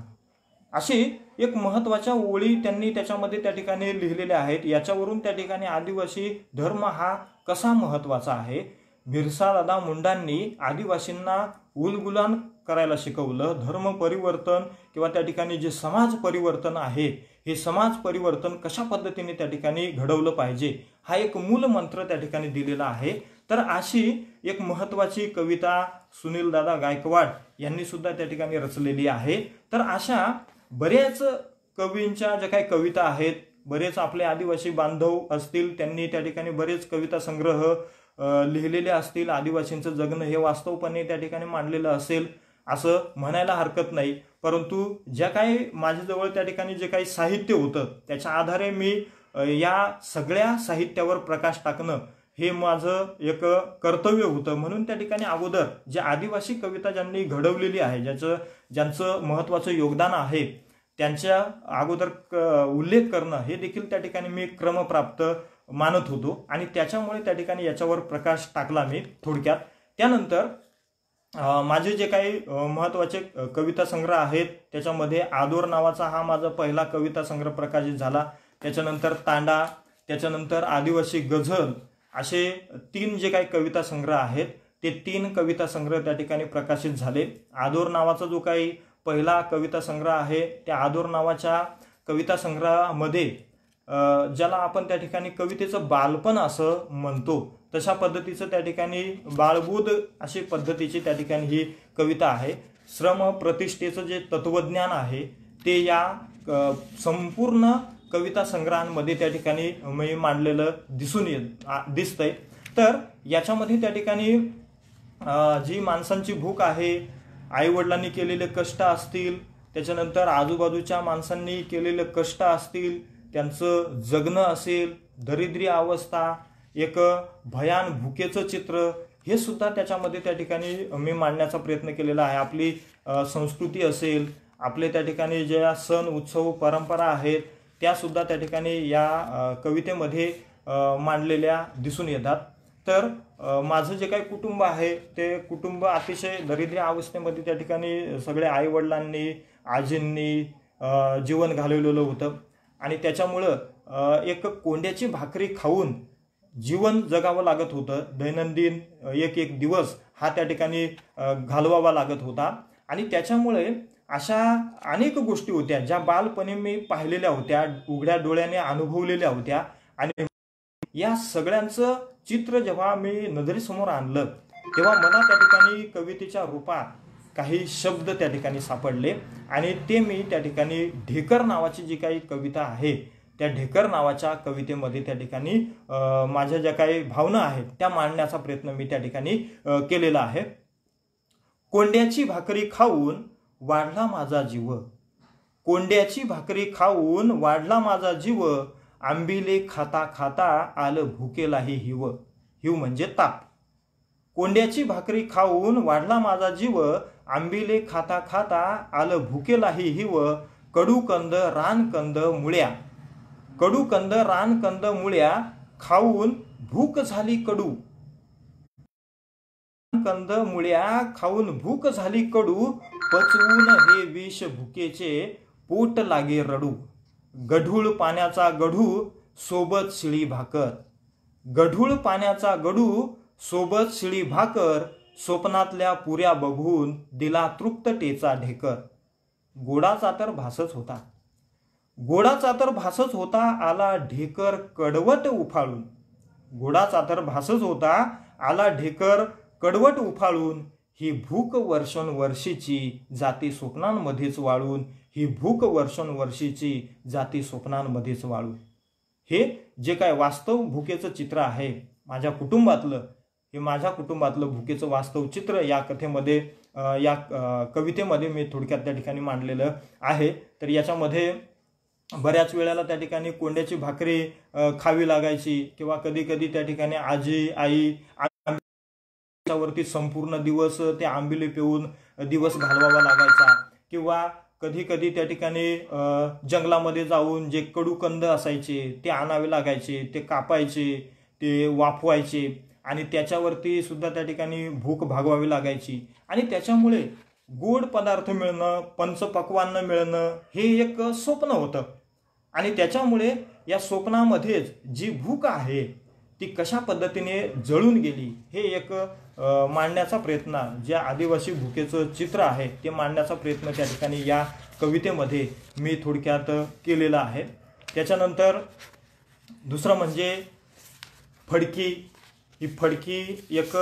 अशी एक महत्त्वाच्या ओळी त्यांनी त्याच्यामध्ये त्या ठिकाणी लिहिलेल्या आहेत। याच्यावरून त्या ठिकाणी आदिवासी धर्म हा कसा महत्त्वाचा आहे, बिरसादादा मुंडांनी आदिवासींना उलगुलान करायला शिकवलं। धर्म परिवर्तन किंवा त्या ठिकाणी जे समाज परिवर्तन आहे हे समाज परिवर्तन कशा पद्धतीने त्या ठिकाणी घडवलं पाहिजे हा एक मूल मंत्र त्या ठिकाणी दिलेला आहे। तर अशी एक महत्त्वाची कविता सुनील दादा गायकवाड यांनी सुद्धा त्या ठिकाणी रचलेली आहे। तर अशा बऱ्याच कवींच्या ज्या काही कविता आहेत, बरेच आपले आदिवासी बांधव असतील त्यांनी त्या ठिकाणी बरेच कविता संग्रह लिहिलेले असतील। आदिवासींचं जगणं हे वास्तवपणे त्या ठिकाणी मांडलेलं असेल असं म्हणायला हरकत नाही, परंतु ज्या काही माझ्याजवळ त्या ठिकाणी जे काही साहित्य होतं त्याच्या आधारे मी या सगळ्या साहित्यावर प्रकाश टाकणं हे माझं एक कर्तव्य होतं। म्हणून त्या ठिकाणी अगोदर जे आदिवासी कविता ज्यांनी घडवलेली आहे, ज्यांचं महत्त्वाचं योगदान आहे त्यांच्या अगोदर उल्लेख करणं हे देखील त्या ठिकाणी मी क्रमप्राप्त मानत होतो आणि त्याच्यामुळे त्या ठिकाणी याच्यावर प्रकाश टाकला मी थोडक्यात। त्यानंतर माझे जे काही महत्त्वाचे कविता संग्रह आहेत त्याच्यामध्ये आदोर नावाचा हा माझा पहिला कविता संग्रह प्रकाशित झाला। त्याच्यानंतर तांडा, त्याच्यानंतर आदिवासी गझल, असे 3 जे काही कविता संग्रह आहेत ते 3 कविता संग्रह त्या ठिकाणी प्रकाशित झाले। आदोर नावाचा जो काही पहिला कविता संग्रह आहे त्या आदोर नावाच्या कविता संग्रहामध्ये ज्याला आपण त्या ठिकाणी कवितेचं बालपण असं म्हणतो तशा पद्धतीचं त्या ठिकाणी बाळबोध अशी पद्धतीची त्या ठिकाणी ही कविता आहे। श्रम प्रतिष्ठेचं जे तत्वज्ञान आहे ते या संपूर्ण कविता संग्रहांमध्ये त्या ठिकाणी मी मांडलेलं दिसतंय। तर याच्यामध्ये त्या ठिकाणी जी माणसांची भूक आहे, आई वडिलांनी केलेले कष्ट असतील, त्याच्यानंतर आजूबाजूच्या माणसांनी केलेले कष्ट असतील, त्यांचं जगणं असेल, दरिद्री अवस्था, एक भयान भुकेचं चित्र, हे सुद्धा त्याच्यामध्ये त्या ठिकाणी मी मांडण्याचा प्रयत्न केलेला आहे। आपली संस्कृती असेल, आपले त्या ठिकाणी ज्या सण उत्सव परंपरा आहेत त्यासुद्धा त्या ठिकाणी या कवितेमध्ये मांडलेल्या दिसून येतात. तर माझं जे काही कुटुंब आहे ते कुटुंब अतिशय दरिद्री अवस्थेमध्ये त्या ठिकाणी सगळ्या आईवडिलांनी आजींनी जीवन घालवलेलं होतं आणि त्याच्यामुळं एक कोंड्याची भाकरी खाऊन जीवन जगावं लागत होतं. दैनंदिन एक दिवस हा त्या ठिकाणी घालवावा लागत होता आणि त्याच्यामुळे अशा अनेक गोष्टी होत्या ज्या बालपणी मी पाहिलेल्या होत्या, उघड्या डोळ्याने अनुभवलेल्या होत्या आणि या सगळ्यांचं चित्र जेव्हा मी नजरेसमोर आणलं तेव्हा मला त्या ठिकाणी कवितेच्या रूपात काही शब्द त्या ठिकाणी सापडले आणि ते मी त्या ठिकाणी ढेकर नावाची जी काही कविता आहे त्या ढेकर नावाच्या कवितेमध्ये त्या ठिकाणी माझ्या ज्या काही भावना आहेत त्या मांडण्याचा प्रयत्न मी त्या ठिकाणी केलेला आहे. कोंड्याची भाकरी खाऊन वाढला माझा जीव, कोंड्याची भाकरी खाऊन वाढला माझा जीव, आंबिले खाता खाता आलं भुकेलाही हिव. हिव म्हणजे ताप. कोंड्याची भाकरी खाऊन वाढला माझा जीव, आंबिले खाता खाता आलं भुकेलाही हिव. कडूकंद रानकंद मुळ्या, कडूकंद रानकंद मुळ्या खाऊन भूक झाली कडू, कंद मुळ्या खाऊन भूक झाली कडू, पचवून हे विष भुकेचे पोट लागे रडू. गढूळ पाण्याचा गढू सोबत शिळी भाकर, गढूळ पाण्याचा गढू सोबत शिळी भाकर, स्वप्नातल्या पुऱ्या बघून दिला तृप्ततेचा ढेकर. गोडाचा तर भासच होता, गोडाचा तर भासच होता आला ढेकर कडवट उफाळून, गोडाचा तर भासच होता आला ढेकर कडवट उफाळून. ही भूक वर्षोनवर्षीची जाती स्वप्नांमध्येच वाळून, ही भूक वर्षोनवर्षीची जाती स्वप्नांमध्येच वाळून. हे जे काय वास्तव भुकेचं चित्र आहे माझ्या कुटुंबातलं, हे माझ्या कुटुंबातलं भुकेचं वास्तव चित्र या कथेमध्ये या कवितेमध्ये मी थोडक्यात त्या ठिकाणी मांडलेलं आहे. तर याच्यामध्ये बऱ्याच वेळेला त्या ठिकाणी कोंड्याची भाकरी खावी लागायची किंवा कधी कधी त्या ठिकाणी आजी आई वरती संपूर्ण दिवस ते आंबिले पिऊन दिवस घालवावा लागायचा किंवा कधी कधी त्या ठिकाणी जंगलामध्ये जाऊन जे कडूकंद असायचे ते आणावे लागायचे, ते कापायचे, ते वाफवायचे आणि त्याच्यावरती सुद्धा त्या ठिकाणी भूक भागवावी लागायची आणि त्याच्यामुळे गोड पदार्थ मिळणं, पंचपक्वान्न मिळणं हे एक स्वप्न होतं आणि त्याच्यामुळे या स्वप्नामध्येच जी भूक आहे ती कशा पद्धतीने जळून गेली हे एक मांडण्याचा प्रयत्न, ज्या आदिवासी भुकेचं चित्र आहे ते मांडण्याचा प्रयत्न त्या ठिकाणी या कवितेमध्ये मी थोडक्यात केलेला आहे. त्याच्यानंतर दुसरं म्हणजे फडकी. ही फडकी एक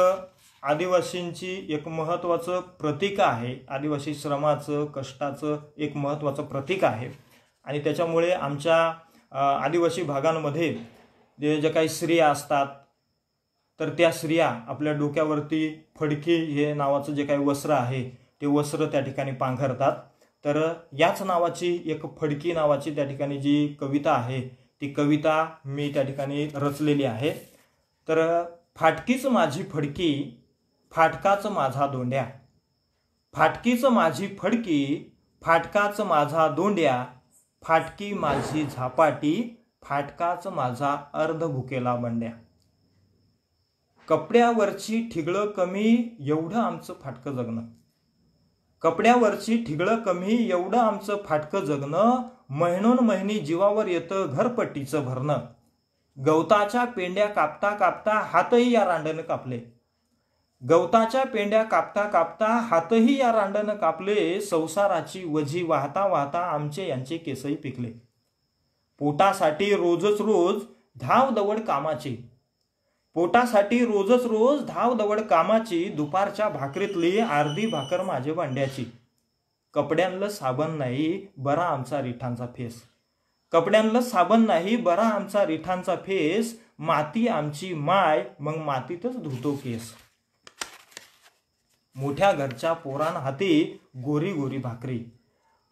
आदिवासींची एक महत्त्वाचं प्रतीक आहे, आदिवासी श्रमाचं कष्टाचं एक महत्त्वाचं प्रतीक आहे आणि त्याच्यामुळे आमच्या आदिवासी भागांमध्ये ज्या काही स्त्रिया असतात तर त्या स्त्रिया आपल्या डोक्यावरती फडकी हे नावाचं जे काही वस्त्र आहे ते वस्त्र त्या ठिकाणी पांघरतात. तर याच नावाची एक फडकी नावाची त्या ठिकाणी जी कविता आहे ती कविता मी त्या ठिकाणी रचलेली आहे. तर फाटकीच माझी फडकी, फाटकाच माझा दोंड्या, फाटकीच माझी फडकी, फाटकाच माझा दोंड्या, फाटकी माझी झापाटी, फाटकाच माझा अर्ध भुकेला बंड्या. कपड्यावरची ठिगळं कमी एवढं आमचं फाटकं जगणं, कपड्यावरची ठिगळं कमी एवढं आमचं फाटकं जगणं, महिनोन महिनी जीवावर येतं घरपट्टीचं भरणं. गवताच्या पेंड्या कापता कापता हातही या रांडनं कापले, गवताच्या पेंड्या कापता कापता हातही या रांडनं कापले, संसाराची वझी वाहता वाहता आमचे यांचे केसही पिकले. पोटासाठी रोजच रोज धाव दवड कामाची, पोटासाठी रोजच रोज धाव दवड कामाची, दुपारच्या भाकरीतली अर्धी भाकर माझे भांड्याची. कपड्यांना साबण नाही बरा आमचा रिठांचा फेस, कपड्यांना साबण नाही बरा आमचा रिठांचा फेस, माती आमची माय मग मातीतच धुतो केस. मोठ्या घरच्या पोरान हाती गोरी गोरी भाकरी,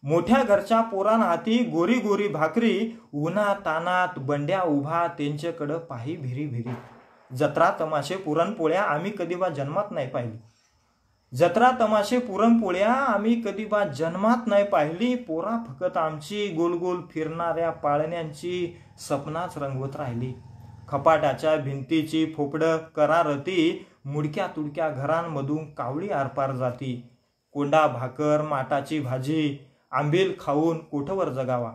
मोठ्या घरच्या पोरान हाती गोरी गोरी भाकरी, उन्हा तानात बंड्या उभा त्यांच्याकडं पाही भिरी भिरी. जत्रा तमाशे पुरणपोळ्या आम्ही कधी बा जन्मात नाही पाहिली, जत्रा तमाशे पुरणपोळ्या आम्ही कधी बा जन्मात नाही पाहिली, पोरा फकत आमची गोल गोल फिरणाऱ्या पाळण्यांची सपनाच रंगवत राहिली. खपाटाच्या भिंतीची फोपडं करारती, मुडक्या तुडक्या घरांमधून कावळी आरपार जाती. कोंडा भाकर माटाची भाजी आंबील खाऊन कोठवर जगावा.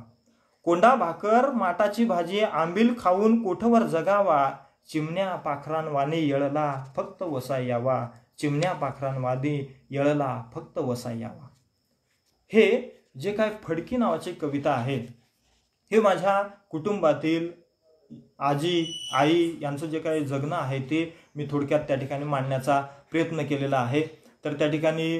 कोंडा भाकर माटाची भाजी आंबील खाऊन कोठवर जगावा. चिमण्या पाखरांवाणी येळला फक्त वसा यावा. चिमण्या पाखरांवाणी येळला फक्त वसा यावा. हे जे काय फडकी नावाची कविता आहे, हे माझ्या कुटुंबातील आजी आई यांचं जे काही जगणं आहे ते मी थोडक्यात त्या ठिकाणी मांडण्याचा प्रयत्न केलेला आहे. तर त्या ठिकाणी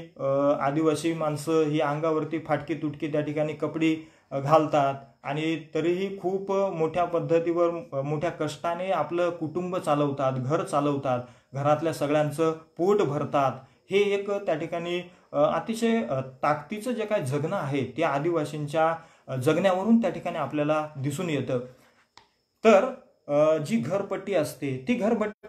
आदिवासी माणसं ही अंगावरती फाटकी तुटकी त्या ठिकाणी कपडे घालतात आणि तरीही खूप मोठ्या पद्धतीवर मोठ्या कष्टाने आपलं कुटुंब चालवतात, घर चालवतात, घरातल्या सगळ्यांचं पोट भरतात. हे एक त्या ठिकाणी अतिशय ताकदीचं जे काही जगणं आहे ते आदिवासींच्या जगण्यावरून त्या ठिकाणी आपल्याला दिसून येतं. तर जी घरपट्टी असते ती घरपट्टी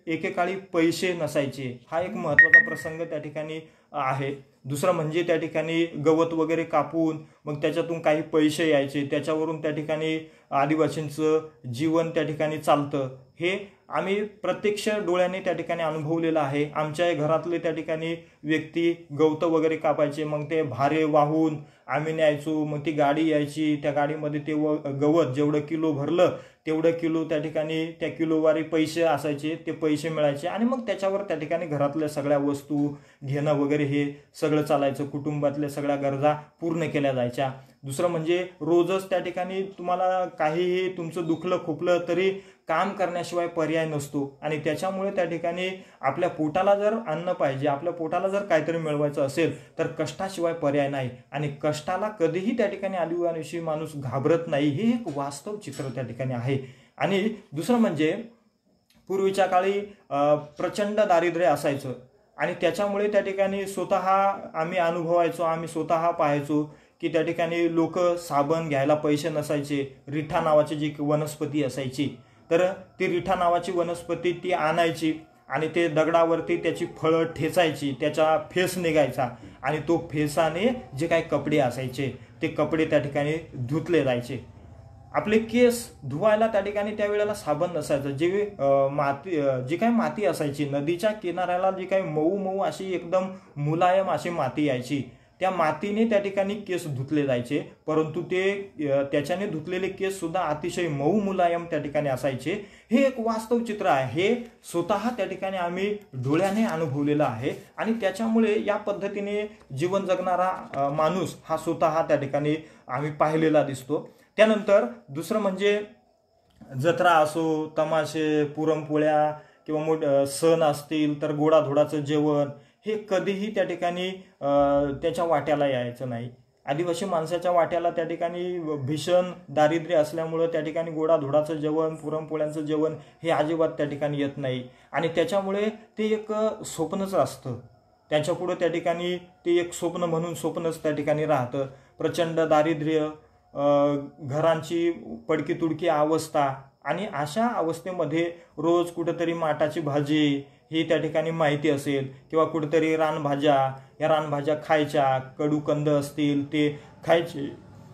एकेकाळी पैसे नसायचे, हा एक महत्त्वाचा प्रसंग त्या ठिकाणी आहे. दुसरं म्हणजे त्या ठिकाणी गवत वगैरे कापून मग त्याच्यातून काही पैसे यायचे, त्याच्यावरून त्या ठिकाणी आदिवासींचं जीवन त्या ठिकाणी चालतं. हे आम्ही प्रत्यक्ष डोळ्याने त्या ठिकाणी अनुभवलेलं आहे. आमच्या घरातले त्या ठिकाणी व्यक्ती गवत वगैरे कापायचे, मग ते भारे वाहून आम्ही न्यायचो. मग ती गाडी यायची, त्या गाडीमध्ये ते गवत जेवढं किलो भरलं तेवढं किलो त्या ठिकाणी त्या किलोवारी पैसे असायचे, ते पैसे मिळायचे आणि मग त्याच्यावर त्या ठिकाणी घरातल्या सगळ्या वस्तू घेणं वगैरे हे सगळं चालायचं. कुटुंबातल्या सगळ्या गरजा पूर्ण केल्या जायच्या. दुसरं म्हणजे रोजच त्या ठिकाणी तुम्हाला काहीही तुमचं दुखलं खुपलं तरी काम करण्याशिवाय पर्याय नसतो आणि त्याच्यामुळे त्या ठिकाणी आपल्या पोटाला जर अन्न पाहिजे, आपल्या पोटाला जर काहीतरी मिळवायचं असेल तर कष्टाशिवाय पर्याय नाही आणि कष्टाला कधीही त्या ठिकाणी आदिवासी माणूस घाबरत नाही. हे एक वास्तव चित्र त्या ठिकाणी आहे. आणि दुसरं म्हणजे पूर्वीच्या काळी प्रचंड दारिद्र्य असायचं आणि त्याच्यामुळे त्या ठिकाणी स्वतः आम्ही अनुभवायचो, आम्ही स्वतः पाहायचो की त्या ठिकाणी लोक साबण घ्यायला पैसे नसायचे. रिठा नावाची जी वनस्पती असायची, तर ती रिठा नावाची वनस्पती ती आणायची आणि ते दगडावरती त्याची फळं ठेचायची, त्याचा फेस निघायचा आणि तो फेसाने जे काही कपडे असायचे ते कपडे त्या ठिकाणी धुतले जायचे. आपले केस धुवायला त्या ठिकाणी त्यावेळेला साबण नसायचं. जी काही माती असायची नदीच्या किनाऱ्याला, जी काही मऊ मऊ अशी एकदम मुलायम अशी माती यायची, त्या मातीने त्या ठिकाणी केस धुतले जायचे. परंतु ते त्याच्याने धुतलेले केस सुद्धा अतिशय मऊ मुलायम त्या ठिकाणी असायचे. हे एक वास्तव चित्र आहे. हे स्वतः त्या ठिकाणी आम्ही डोळ्याने अनुभवलेलं आहे आणि त्याच्यामुळे या पद्धतीने जीवन जगणारा माणूस हा स्वतः त्या ठिकाणी आम्ही पाहिलेला दिसतो. त्यानंतर दुसरं म्हणजे जत्रा असो, तमाशे, पुरणपोळ्या किंवा सण असतील तर गोडाधोडाचं जेवण हे कधीही त्या ठिकाणी त्याच्या वाट्याला यायचं नाही. आदिवासी माणसाच्या वाट्याला त्या ठिकाणी भीषण दारिद्र्य असल्यामुळं त्या ठिकाणी गोडाधोडाचं जेवण, पुरणपोळ्यांचं जेवण हे अजिबात त्या ठिकाणी येत नाही आणि त्याच्यामुळे ते एक स्वप्नच असतं. त्यांच्यापुढं त्या ठिकाणी ते एक स्वप्न म्हणून स्वप्नच त्या ठिकाणी राहतं. प्रचंड दारिद्र्य, घरांची पडकी तुडकी अवस्था आणि अशा अवस्थेमध्ये रोज कुठेतरी माटाची भाजी ही त्या ठिकाणी माहिती असेल किंवा कुठेतरी रानभाज्या, या रानभाज्या खायच्या, कडूकंद असतील ते खायचे,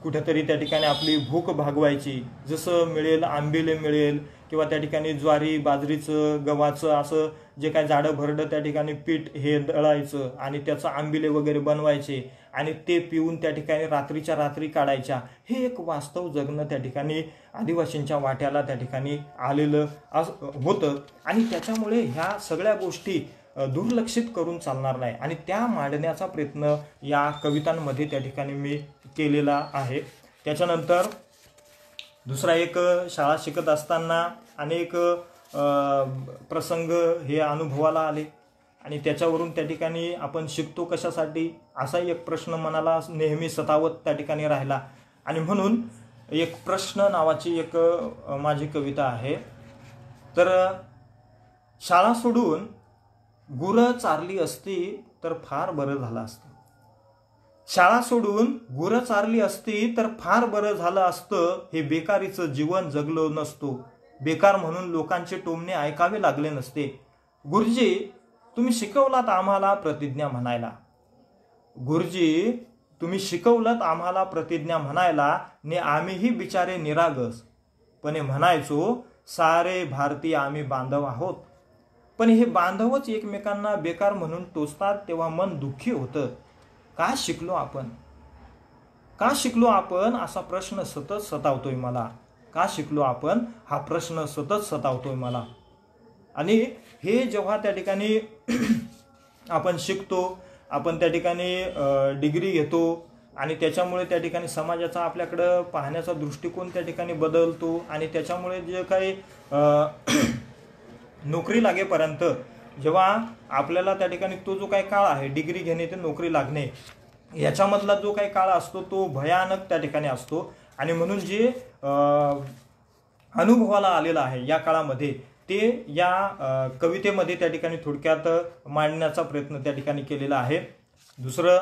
कुठेतरी त्या ठिकाणी आपली भूक भागवायची. जसं मिळेल आंबिले मिळेल किंवा त्या ठिकाणी ज्वारी बाजरीचं गव्हाचं असं जे काय जाडं भरडं त्या ठिकाणी पीठ हे दळायचं आणि त्याचं आंबिले वगैरे बनवायचे आणि ते पिऊन त्या ठिकाणी रात्रीच्या रात्री काढायच्या. हे एक वास्तव जगणं त्या ठिकाणी आदिवासींच्या वाट्याला त्या ठिकाणी आलेलं होतं आणि त्याच्यामुळे ह्या सगळ्या गोष्टी दुर्लक्षित करून चालणार नाही आणि त्या मांडण्याचा प्रयत्न या कवितांमध्ये त्या ठिकाणी मी केलेला आहे. त्याच्यानंतर दुसरा एक, शाळा शिकत असताना अनेक प्रसंग हे अनुभवाला आले आणि त्याच्यावरून त्या ठिकाणी आपण शिकतो कशासाठी असा एक प्रश्न मनाला नेहमी सतावत त्या ठिकाणी राहिला आणि म्हणून एक प्रश्न नावाची एक माझी कविता आहे. तर शाळा सोडून गुरं चारली असती तर फार बरं झालं असतं. शाळा सोडून गुरं चारली असती तर फार बरं झालं असतं. हे बेकारीचं जीवन जगलो नसतो. बेकार म्हणून लोकांचे टोमणे ऐकावे लागले नसते. गुरुजी, तुम्ही शिकवलात आम्हाला प्रतिज्ञा म्हणायला. गुरुजी, तुम्ही शिकवलत आम्हाला प्रतिज्ञा म्हणायला ने आम्हीही बिचारे निरागस पण म्हणायचो सारे भारतीय आम्ही बांधव आहोत. पण हे बांधवच एकमेकांना बेकार म्हणून टोचतात तेव्हा मन दुःखी होतं. का शिकलो आपण, का शिकलो आपण असा प्रश्न सतत सतावतोय मला. का शिकलो आपण हा प्रश्न सतत सतावतोय मला. आणि हे जेव्हा त्या ठिकाणी आपण शिकतो, आपण त्या ठिकाणी डिग्री घेतो आणि त्याच्यामुळे त्या ठिकाणी समाजाचा आपल्याकडं पाहण्याचा दृष्टिकोन त्या ठिकाणी बदलतो आणि त्याच्यामुळे जे काही नोकरी लागेपर्यंत जेव्हा आपल्याला त्या ठिकाणी तो जो काही काळ आहे डिग्री घेणे ते नोकरी लागणे याच्यामधला जो काही काळ असतो तो भयानक त्या ठिकाणी असतो. आणि म्हणून जे अनुभवाला आलेला आहे या काळामध्ये ते या कवितेमध्ये त्या ठिकाणी थोडक्यात मांडण्याचा प्रयत्न त्या ठिकाणी केलेला आहे. दुसरं,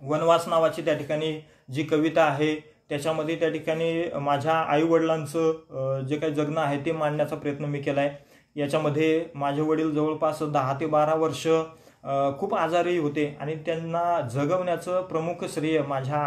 वनवास नावाची त्या ठिकाणी जी कविता आहे त्याच्यामध्ये त्या ठिकाणी माझ्या आईवडिलांचं जे काही जगणं आहे ते मांडण्याचा प्रयत्न मी केला आहे. याच्यामध्ये माझे वडील जवळपास 10 ते 12 वर्ष खूप आजारी होते आणि त्यांना जगवण्याचं प्रमुख श्रेय माझ्या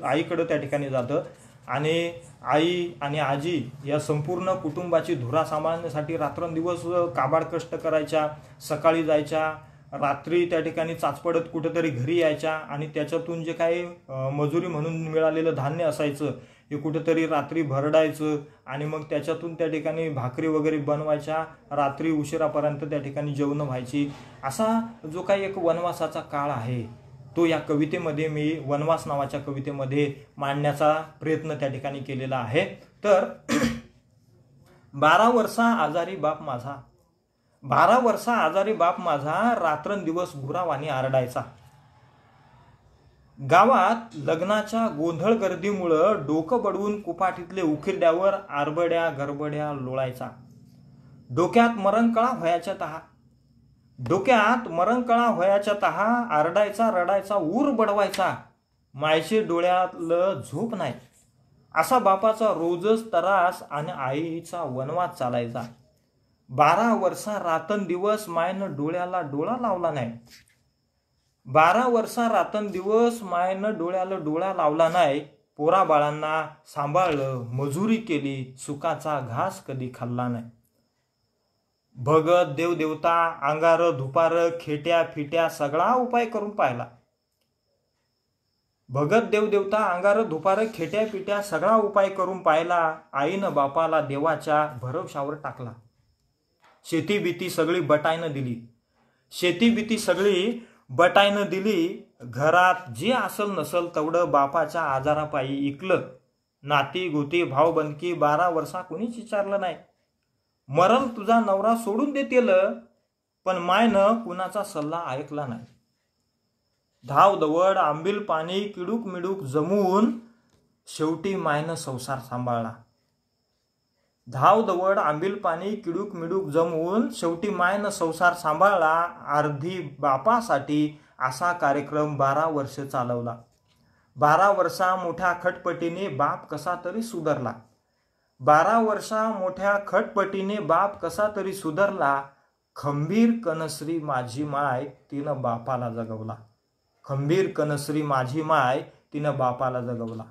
आईकडं त्या ठिकाणी जातं. आणि आई आणि आजी या संपूर्ण कुटुंबाची धुरा सांभाळण्यासाठी रात्रंदिवस काबाड कष्ट करायच्या. सकाळी जायच्या, रात्री त्या ठिकाणी चाचपडत कुठेतरी घरी यायच्या आणि त्याच्यातून जे काही मजुरी म्हणून मिळालेलं धान्य असायचं हे कुठेतरी रात्री भरडायचं आणि मग त्याच्यातून त्या ठिकाणी भाकरी वगैरे बनवायच्या. रात्री उशिरापर्यंत त्या ठिकाणी जेवणं व्हायची. असा जो काही एक वनवासाचा काळ आहे तो या कवितेमध्ये मी वनवास नावाच्या कवितेमध्ये मांडण्याचा प्रयत्न त्या ठिकाणी केलेला आहे. तर 12 वर्षा आजारी बाप माझा, 12 वर्षा आजारी बाप माझा रात्रंदिवस गुरावानी आरडायचा. गावात लग्नाच्या गोंधळ गर्दीमुळं डोकं बडवून कुपाटीतले उकिरड्यावर आरबड्या गरबड्या लोळायचा. डोक्यात मरणकळा व्हायच्या तहा आरडायचा रडायचा ऊर बडवायचा. मायचे डोळ्यातलं झोप नाही असा बापाचा रोजच त्रास आणि आईचा वनवास चालायचा. 12 वर्षा रात्रंदिवस मायनं डोळ्याला डोळा लावला नाही. 12 वर्षा रात्रंदिवस मायनं डोळ्याला डोळा लावला नाही. पोरा बाळांना सांभाळलं, मजुरी केली, सुखाचा घास कधी खाल्ला नाही. भगत देवदेवता अंगार धुपार खेट्या फिट्या सगळा उपाय करून पाहिला. भगत देवदेवता अंगार धुपार खेट्या पिट्या सगळा उपाय करून पाहिला. आईनं बापाला देवाच्या भरवशावर टाकला. शेती बीती सगळी बटाईनं दिली. घरात जे असल नसल तेवढं बापाच्या आजारापायी इकलं. नाती गोती भावबंदकी 12 वर्षा कोणीच विचारलं नाही. मरण तुझा नवरा सोडून देतेल पण मायनं कुणाचा सल्ला ऐकला नाही. धाव दवड आंबील पाणी किडूक मिडूक जमून शेवटी मायनं संसार सांभाळला. धाव दवड आंबील पाणी किडूक मिडूक जमून शेवटी मायनं संसार सांभाळला. अर्धी बापासाठी असा कार्यक्रम 12 वर्ष चालवला. 12 वर्षा मोठ्या खटपटीने बाप कसा तरी सुधारला. 12 वर्षा मोठ्या खटपटीने बाप कसा तरी सुधारला. खंबीर कनश्री माझी माय तिनं बापाला जगवला. खंबीर कनश्री माझी माय तिनं बापाला जगवला.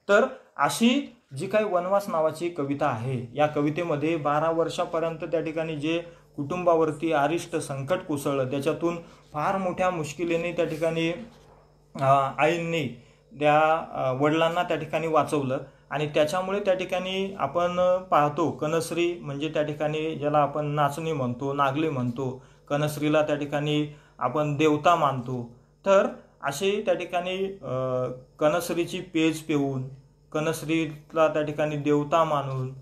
तर अशी जी काही वनवास नावाची कविता आहे या कवितेमध्ये 12 वर्षापर्यंत त्या ठिकाणी जे कुटुंबावरती अरिष्ट संकट कोसळलं त्याच्यातून फार मोठ्या मुश्किलीने त्या ठिकाणी आईंनी त्या वडिलांना त्या ठिकाणी वाचवलं आणि त्याच्यामुळे त्या ठिकाणी आपण पाहतो कनश्री म्हणजे त्या ठिकाणी ज्याला आपण नाचणी म्हणतो, नागली म्हणतो, कनश्रीला त्या ठिकाणी आपण देवता मानतो. तर असे त्या ठिकाणी कनश्रीची पेज पेऊन कनश्रीला त्या ठिकाणी देवता मानून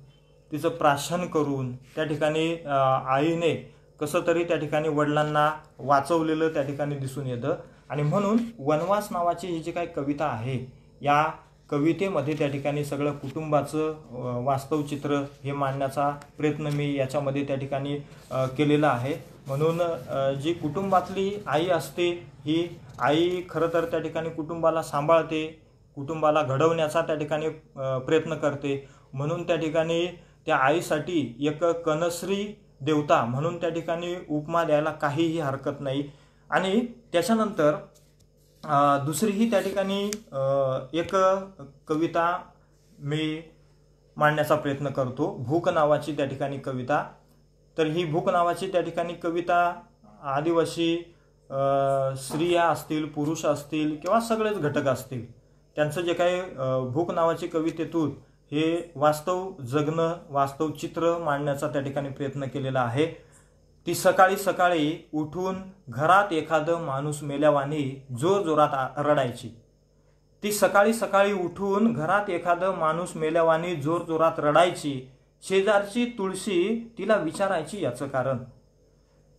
तिचं प्राशन करून त्या ठिकाणी आईने कसं तरी त्या ठिकाणी वडिलांना वाचवलेलं त्या ठिकाणी दिसून येतं. आणि म्हणून वनवास नावाची ही जी काही कविता आहे या कवितेमध्ये त्या ठिकाणी सगळं कुटुंबाचं वास्तव चित्र हे मांडण्याचा प्रयत्न मी याच्यामध्ये त्या ठिकाणी केलेला आहे. म्हणून जी कुटुंबातली आई असते ही आई खरं तर त्या ठिकाणी कुटुंबाला सांभाळते, कुटुंबाला घडवण्याचा त्या ठिकाणी प्रयत्न करते. म्हणून त्या ठिकाणी त्या आईसाठी एक कनश्री देवता म्हणून त्या ठिकाणी उपमा द्यायला काहीही हरकत नाही। आणि त्याच्यानंतर दुसरीही त्या ठिकाणी एक कविता मी मांडण्याचा प्रयत्न करतो, भूक नावाची त्या ठिकाणी कविता। तर ही भूक नावाची त्या ठिकाणी कविता आदिवासी स्त्रिया असतील, पुरुष असतील किंवा सगळेच घटक असतील, त्यांचं जे काही भूक नावाची कवितेतून हे वास्तव जगणं, वास्तव चित्र मांडण्याचा त्या ठिकाणी प्रयत्न केलेला आहे। ती सकाळी सकाळी उठून घरात एखादं माणूस मेल्यावानी जोरजोरात रडायची। ती सकाळी सकाळी उठून घरात एखादं माणूस मेल्यावानी जोरजोरात रडायची। शेजारची तुळशी तिला विचारायची याचं कारण,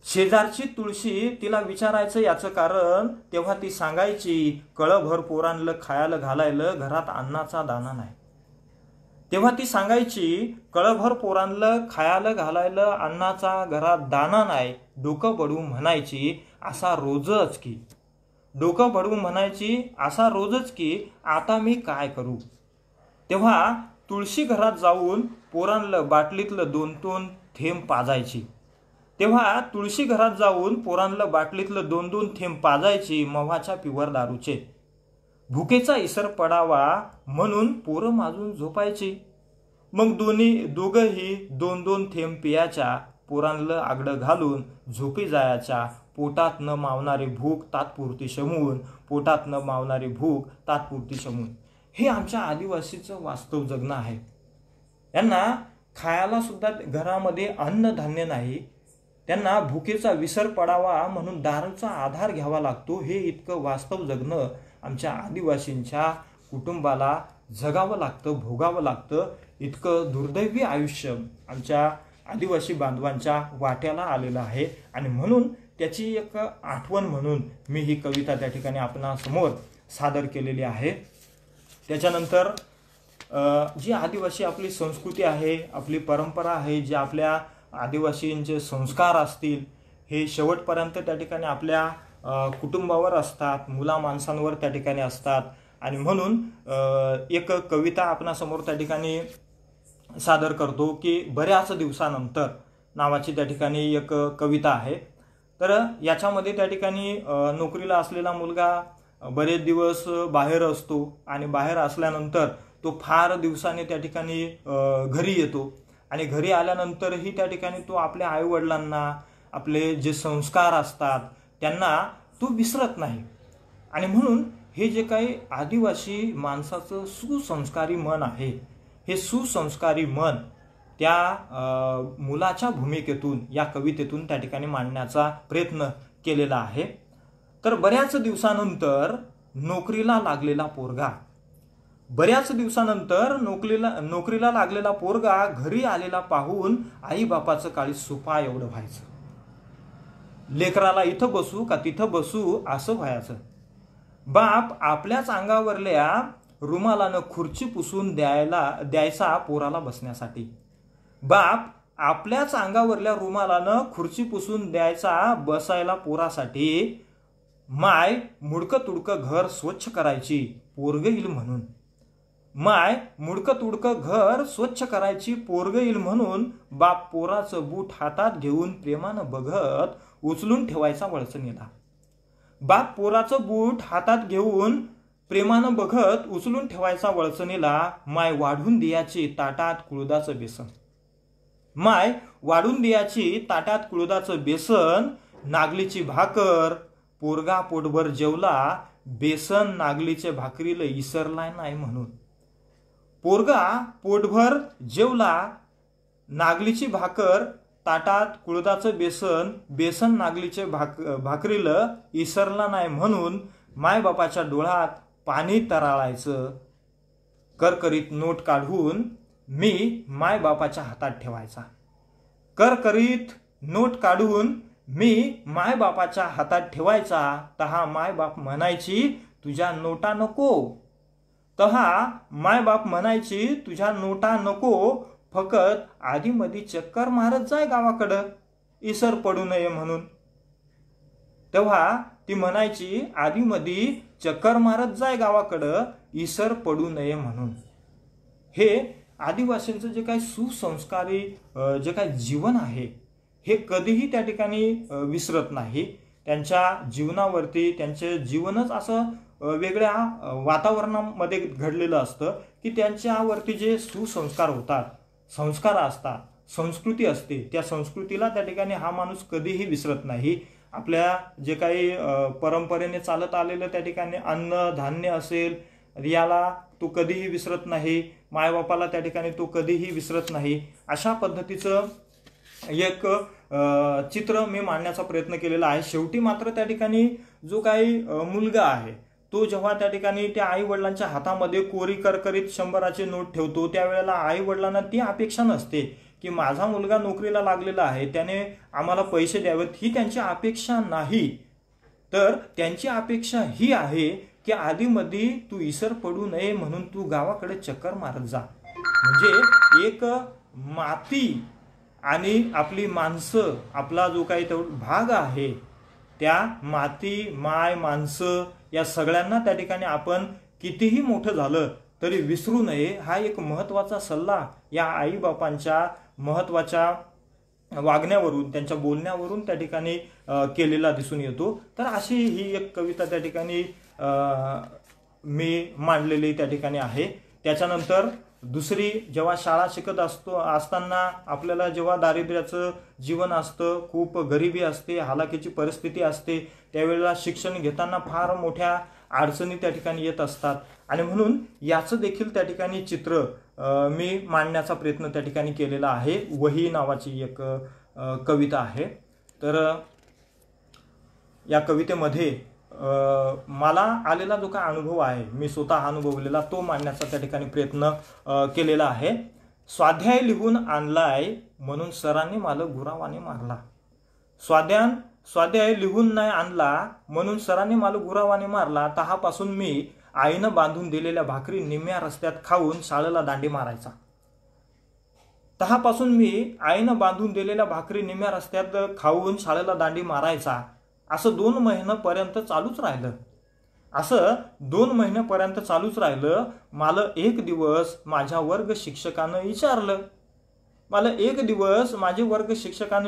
शेजारची तुळशी तिला विचारायचं याचं कारण, तेव्हा ती सांगायची कळभर पोरांना खायला घालायला घरात अन्नाचा दाना नाही। तेव्हा ती सांगायची कळभर पोरांना खायला घालायला अन्नाचा घरात दाना नाही। डोकं पडून म्हणायची असा रोजच की, डोकं पडून म्हणायची असा रोजच की आता मी काय करू। तेव्हा तुळशी घरात जाऊन पोरांना बाटलीतलं 2-2 थेंब पाजायची। तेव्हा तुळशी घरात जाऊन पोरांना बाटलीतलं 2-2 थेंब पाजायची मव्हाच्या पिवर दारूचे। भुकेचा इसर पडावा म्हणून पोरं माजून झोपायची। मग दोघंही 2-2 थेंब पियाच्या, पोरांना आगडं घालून झोपी जायच्या। पोटात न मावणारी भूक तात्पुरती शमून, पोटात न मावणारी भूक तात्पुरती शमून। हे आमच्या आदिवासीचं वास्तव जगणं आहे। यांना खायला सुद्धा घरामध्ये अन्नधान्य नाही, त्यांना भुकेचा विसर पडावा म्हणून दारूचा आधार घ्यावा लागतो। हे इतकं वास्तव जगणं आमच्या आदिवासींच्या कुटुंबाला जगावं लागतं, भोगावं लागतं। इतकं दुर्दैवी आयुष्य आमच्या आदिवासी बांधवांच्या वाट्याला आलेलं आहे आणि म्हणून त्याची एक आठवण म्हणून मी ही कविता त्या ठिकाणी आपणासमोर सादर केलेली आहे। त्याच्यानंतर जी आदिवासी आपली संस्कृती आहे, आपली परंपरा आहे, जे आपल्या आदिवासींचे संस्कार असतील, हे शेवटपर्यंत त्या ठिकाणी आपल्या कुटुंबावर असतात, मुला माणसांवर त्या ठिकाणी असतात। आणि म्हणून एक कविता आपणासमोर त्या ठिकाणी सादर करतो की बऱ्याच दिवसानंतर नावाची त्या ठिकाणी एक कविता आहे। तर याच्यामध्ये त्या ठिकाणी नोकरीला असलेला मुलगा बरेच दिवस बाहेर असतो आणि बाहेर असल्यानंतर तो फार दिवसाने त्या ठिकाणी घरी येतो आणि घरी आल्यानंतरही त्या ठिकाणी तो आपल्या आईवडिलांना, आपले जे संस्कार असतात त्यांना तो विसरत नाही। आणि म्हणून हे जे काही आदिवासी माणसाचं सुसंस्कारी मन आहे, हे सुसंस्कारी मन त्या मुलाच्या भूमिकेतून या कवितेतून त्या ठिकाणी मांडण्याचा प्रयत्न केलेला आहे। तर बऱ्याच दिवसानंतर नोकरीला लागलेला पोरगा, बऱ्याच दिवसानंतर नोकरीला लागलेला पोरगा घरी आलेला पाहून आई बापाचं काळी सुपा एवढं व्हायचं। लेकराला इथं बसू का तिथं बसू असं व्हायचं। बाप आपल्याच अंगावरल्या रुमालानं खुर्ची पुसून द्यायचा पोराला बसण्यासाठी। बाप आपल्याच अंगावरल्या रुमालानं खुर्ची पुसून द्यायचा बसायला पोरासाठी। माय मुडकं तुडकं घर स्वच्छ करायची पोरग येईल म्हणून, माय मुडकं तुडकं घर स्वच्छ करायची पोरग येईल म्हणून बाप पोराचं बूट हातात घेऊन प्रेमानं बघत उचलून ठेवायचा वळसणीला। बाप पोराचं बूट हातात घेऊन प्रेमानं बघत उचलून ठेवायचा वळसणीला। माय वाढून द्यायची ताटात कुळदाचं बेसन, माय वाढून द्यायची ताटात कुळदाचं बेसन। नागलीची भाकर पोरगा पोटभर जेवला, बेसन नागलीच्या भाकरीला इसरलाय नाही म्हणून। पोरगा पोटभर जेवला, नागलीची भाकर ताटात कुळदाचं बेसन, बेसन नागलीचे भाकरीला इसरला नाही म्हणून मायबापाच्या डोळ्यात पाणी तराळायचं। करकरीत नोट काढून मी मायबापाच्या हातात ठेवायचा, करकरीत नोट काढून मी मायबापाच्या हातात ठेवायचा। तहा मायबाप म्हणायची तुझ्या नोटा नको, तहा मायबाप म्हणायची तुझ्या नोटा नको, फकत आधी मधी चक्कर मारत जाय गावाकडं इसर पडू नये म्हणून। तेव्हा ती म्हणायची आधी मधी चक्कर मारत जाय गावाकडं इसर पडू नये म्हणून। हे आदिवासींचं जे काही सुसंस्कारी जे काही जीवन आहे हे कधीही त्या ठिकाणी विसरत नाही. त्यांच्या जीवनावरती त्यांचे जीवनच असं वेगळ्या वातावरणामध्ये घडलेलं असतं की त्यांच्यावरती जे सुसंस्कार होतात, संस्कार असतात, संस्कृती असते, त्या संस्कृतीला त्या ठिकाणी हा माणूस कधीही विसरत नाही. आपल्या जे काही परंपरेने चालत आलेलं त्या ठिकाणी अन्न धान्य असेल, याला तो कधीही विसरत नाही. मायबापाला त्या ठिकाणी तो कधीही विसरत नाही. अशा पद्धतीचं एक चित्र मी मांडण्याचा प्रयत्न केलेला आहे. शेवटी मात्र त्या ठिकाणी जो काही मुलगा आहे तो जेव्हा त्या ठिकाणी त्या आई वडिलांच्या हातामध्ये कोरी करकरीत 100चे नोट ठेवतो, त्यावेळेला आई वडिलांना ती अपेक्षा नसते की माझा मुलगा नोकरीला लागलेला आहे, त्याने आम्हाला पैसे द्यावेत, ही त्यांची अपेक्षा नाही. तर त्यांची अपेक्षा ही आहे की आधीमध्ये तू इसर पडू नये म्हणून तू गावाकडे चक्कर मारत जा. म्हणजे एक माती आणि आपली माणसं, आपला जो काही तो भाग आहे, त्या माती माय माणसं या सगळ्यांना त्या ठिकाणी आपण कितीही मोठं झालं तरी विसरू नये, हा एक महत्त्वाचा सल्ला या आईबापांच्या महत्त्वाच्या वागण्यावरून, त्यांच्या बोलण्यावरून त्या ठिकाणी केलेला दिसून येतो. तर अशी ही एक कविता त्या ठिकाणी मी मांडलेली त्या ठिकाणी आहे. त्याच्यानंतर दुसरी, जेव्हा शाळा शिकत असताना आपल्याला जेव्हा दारिद्र्याचं जीवन असतं, खूप गरिबी असते, हालाकीची परिस्थिती असते, त्यावेळेला शिक्षण घेताना फार मोठ्या अडचणी त्या ठिकाणी येत असतात. आणि म्हणून याचं देखील त्या ठिकाणी चित्र मी मांडण्याचा प्रयत्न त्या ठिकाणी केलेला आहे. वही नावाची एक कविता आहे. तर या कवितेमध्ये मला आलेला जो काय अनुभव आहे, मी स्वतः अनुभवलेला, तो मांडण्याचा त्या ठिकाणी प्रयत्न केलेला आहे. स्वाध्याय लिहून आणलाय म्हणून सरांनी मला गुरावाने मारला. स्वाध्याय लिहून नाही आणला म्हणून सरांनी मला गुरावाने मारला. तहापासून मी आईनं बांधून दिलेल्या भाकरी निम्म्या रस्त्यात खाऊन शाळेला दांडी मारायचा. तहापासून मी आईनं बांधून दिलेल्या भाकरी निम्म्या रस्त्यात खाऊन शाळेला दांडी मारायचा. असं 2 महिन्यापर्यंत चालूच राहिलं. मला एक दिवस माझ्या वर्ग शिक्षकानं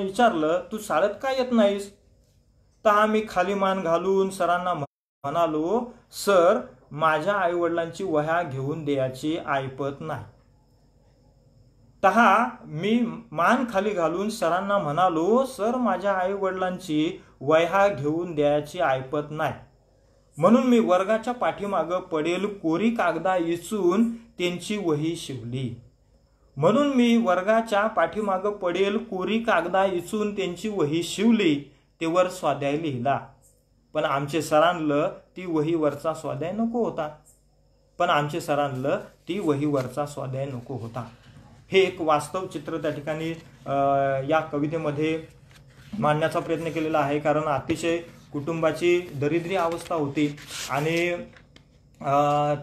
विचारलं, तू शाळेत का येत नाहीस? तर मी खाली मान घालून सरांना म्हणालो, सर माझ्या आई वडिलांची वह्या घेऊन द्यायची ऐपत नाही. मी मान खाली घालून सरांना म्हणालो, सर माझ्या आई वडिलांची वह्या घेऊन द्यायची ऐपत नाही. म्हणून मी वर्गाच्या पाठीमागं पडेल कोरी कागदा इचून त्यांची वही शिवली. तेवर स्वाध्याय लिहिला. पण आमचे सरांना ती वहीवरचा स्वाध्याय नको होता. हे एक वास्तव चित्र त्या ठिकाणी या कवितेमध्ये मांडण्याचा प्रयत्न केलेला आहे. कारण अतिशय कुटुंबाची दरिद्री अवस्था होती आणि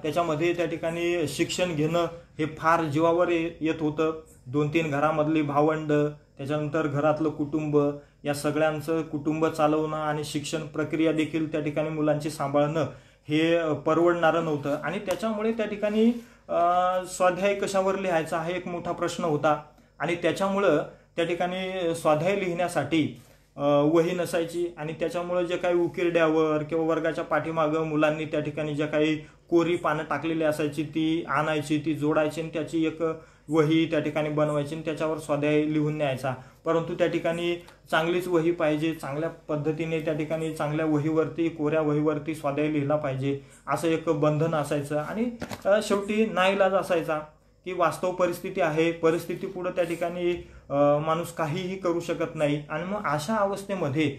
त्याच्यामध्ये त्या ठिकाणी शिक्षण घेणं हे फार जीवावर येत होतं. 2-3 घरामधली भावंड, त्याच्यानंतर घरातलं कुटुंब, या सगळ्यांचं कुटुंब चालवणं आणि शिक्षण प्रक्रिया देखील त्या ठिकाणी मुलांची सांभाळणं हे परवडणारं नव्हतं. आणि त्याच्यामुळे त्या ठिकाणी स्वाध्याय कशावर लिहायचा हा एक मोठा प्रश्न होता. आणि त्याच्यामुळं त्या ठिकाणी स्वाध्याय लिहिण्यासाठी वही नसायची. आणि त्याच्यामुळं जे काही उकिरड्यावर किंवा वर्गाच्या पाठीमागं मुलांनी त्या ठिकाणी ज्या काही कोरी पानं टाकलेली असायची ती आणायची, ती जोडायची आणि त्याची एक वही त्या ठिकाणी बनवायची आणि त्याच्यावर स्वाध्याय लिहून न्यायचा. परंतु त्या ठिकाणी चांगलीच वही पाहिजे, चांगल्या पद्धतीने त्या ठिकाणी चांगल्या वहीवरती, कोऱ्या वहीवरती स्वाध्याय लिहिला पाहिजे असं एक बंधन असायचं. आणि शेवटी नाईलाज असायचा की वास्तव परिस्थिती आहे, परिस्थिती पुढे त्या ठिकाणी माणूस काहीही करू शकत नाही. आणि मग अशा अवस्थेमध्ये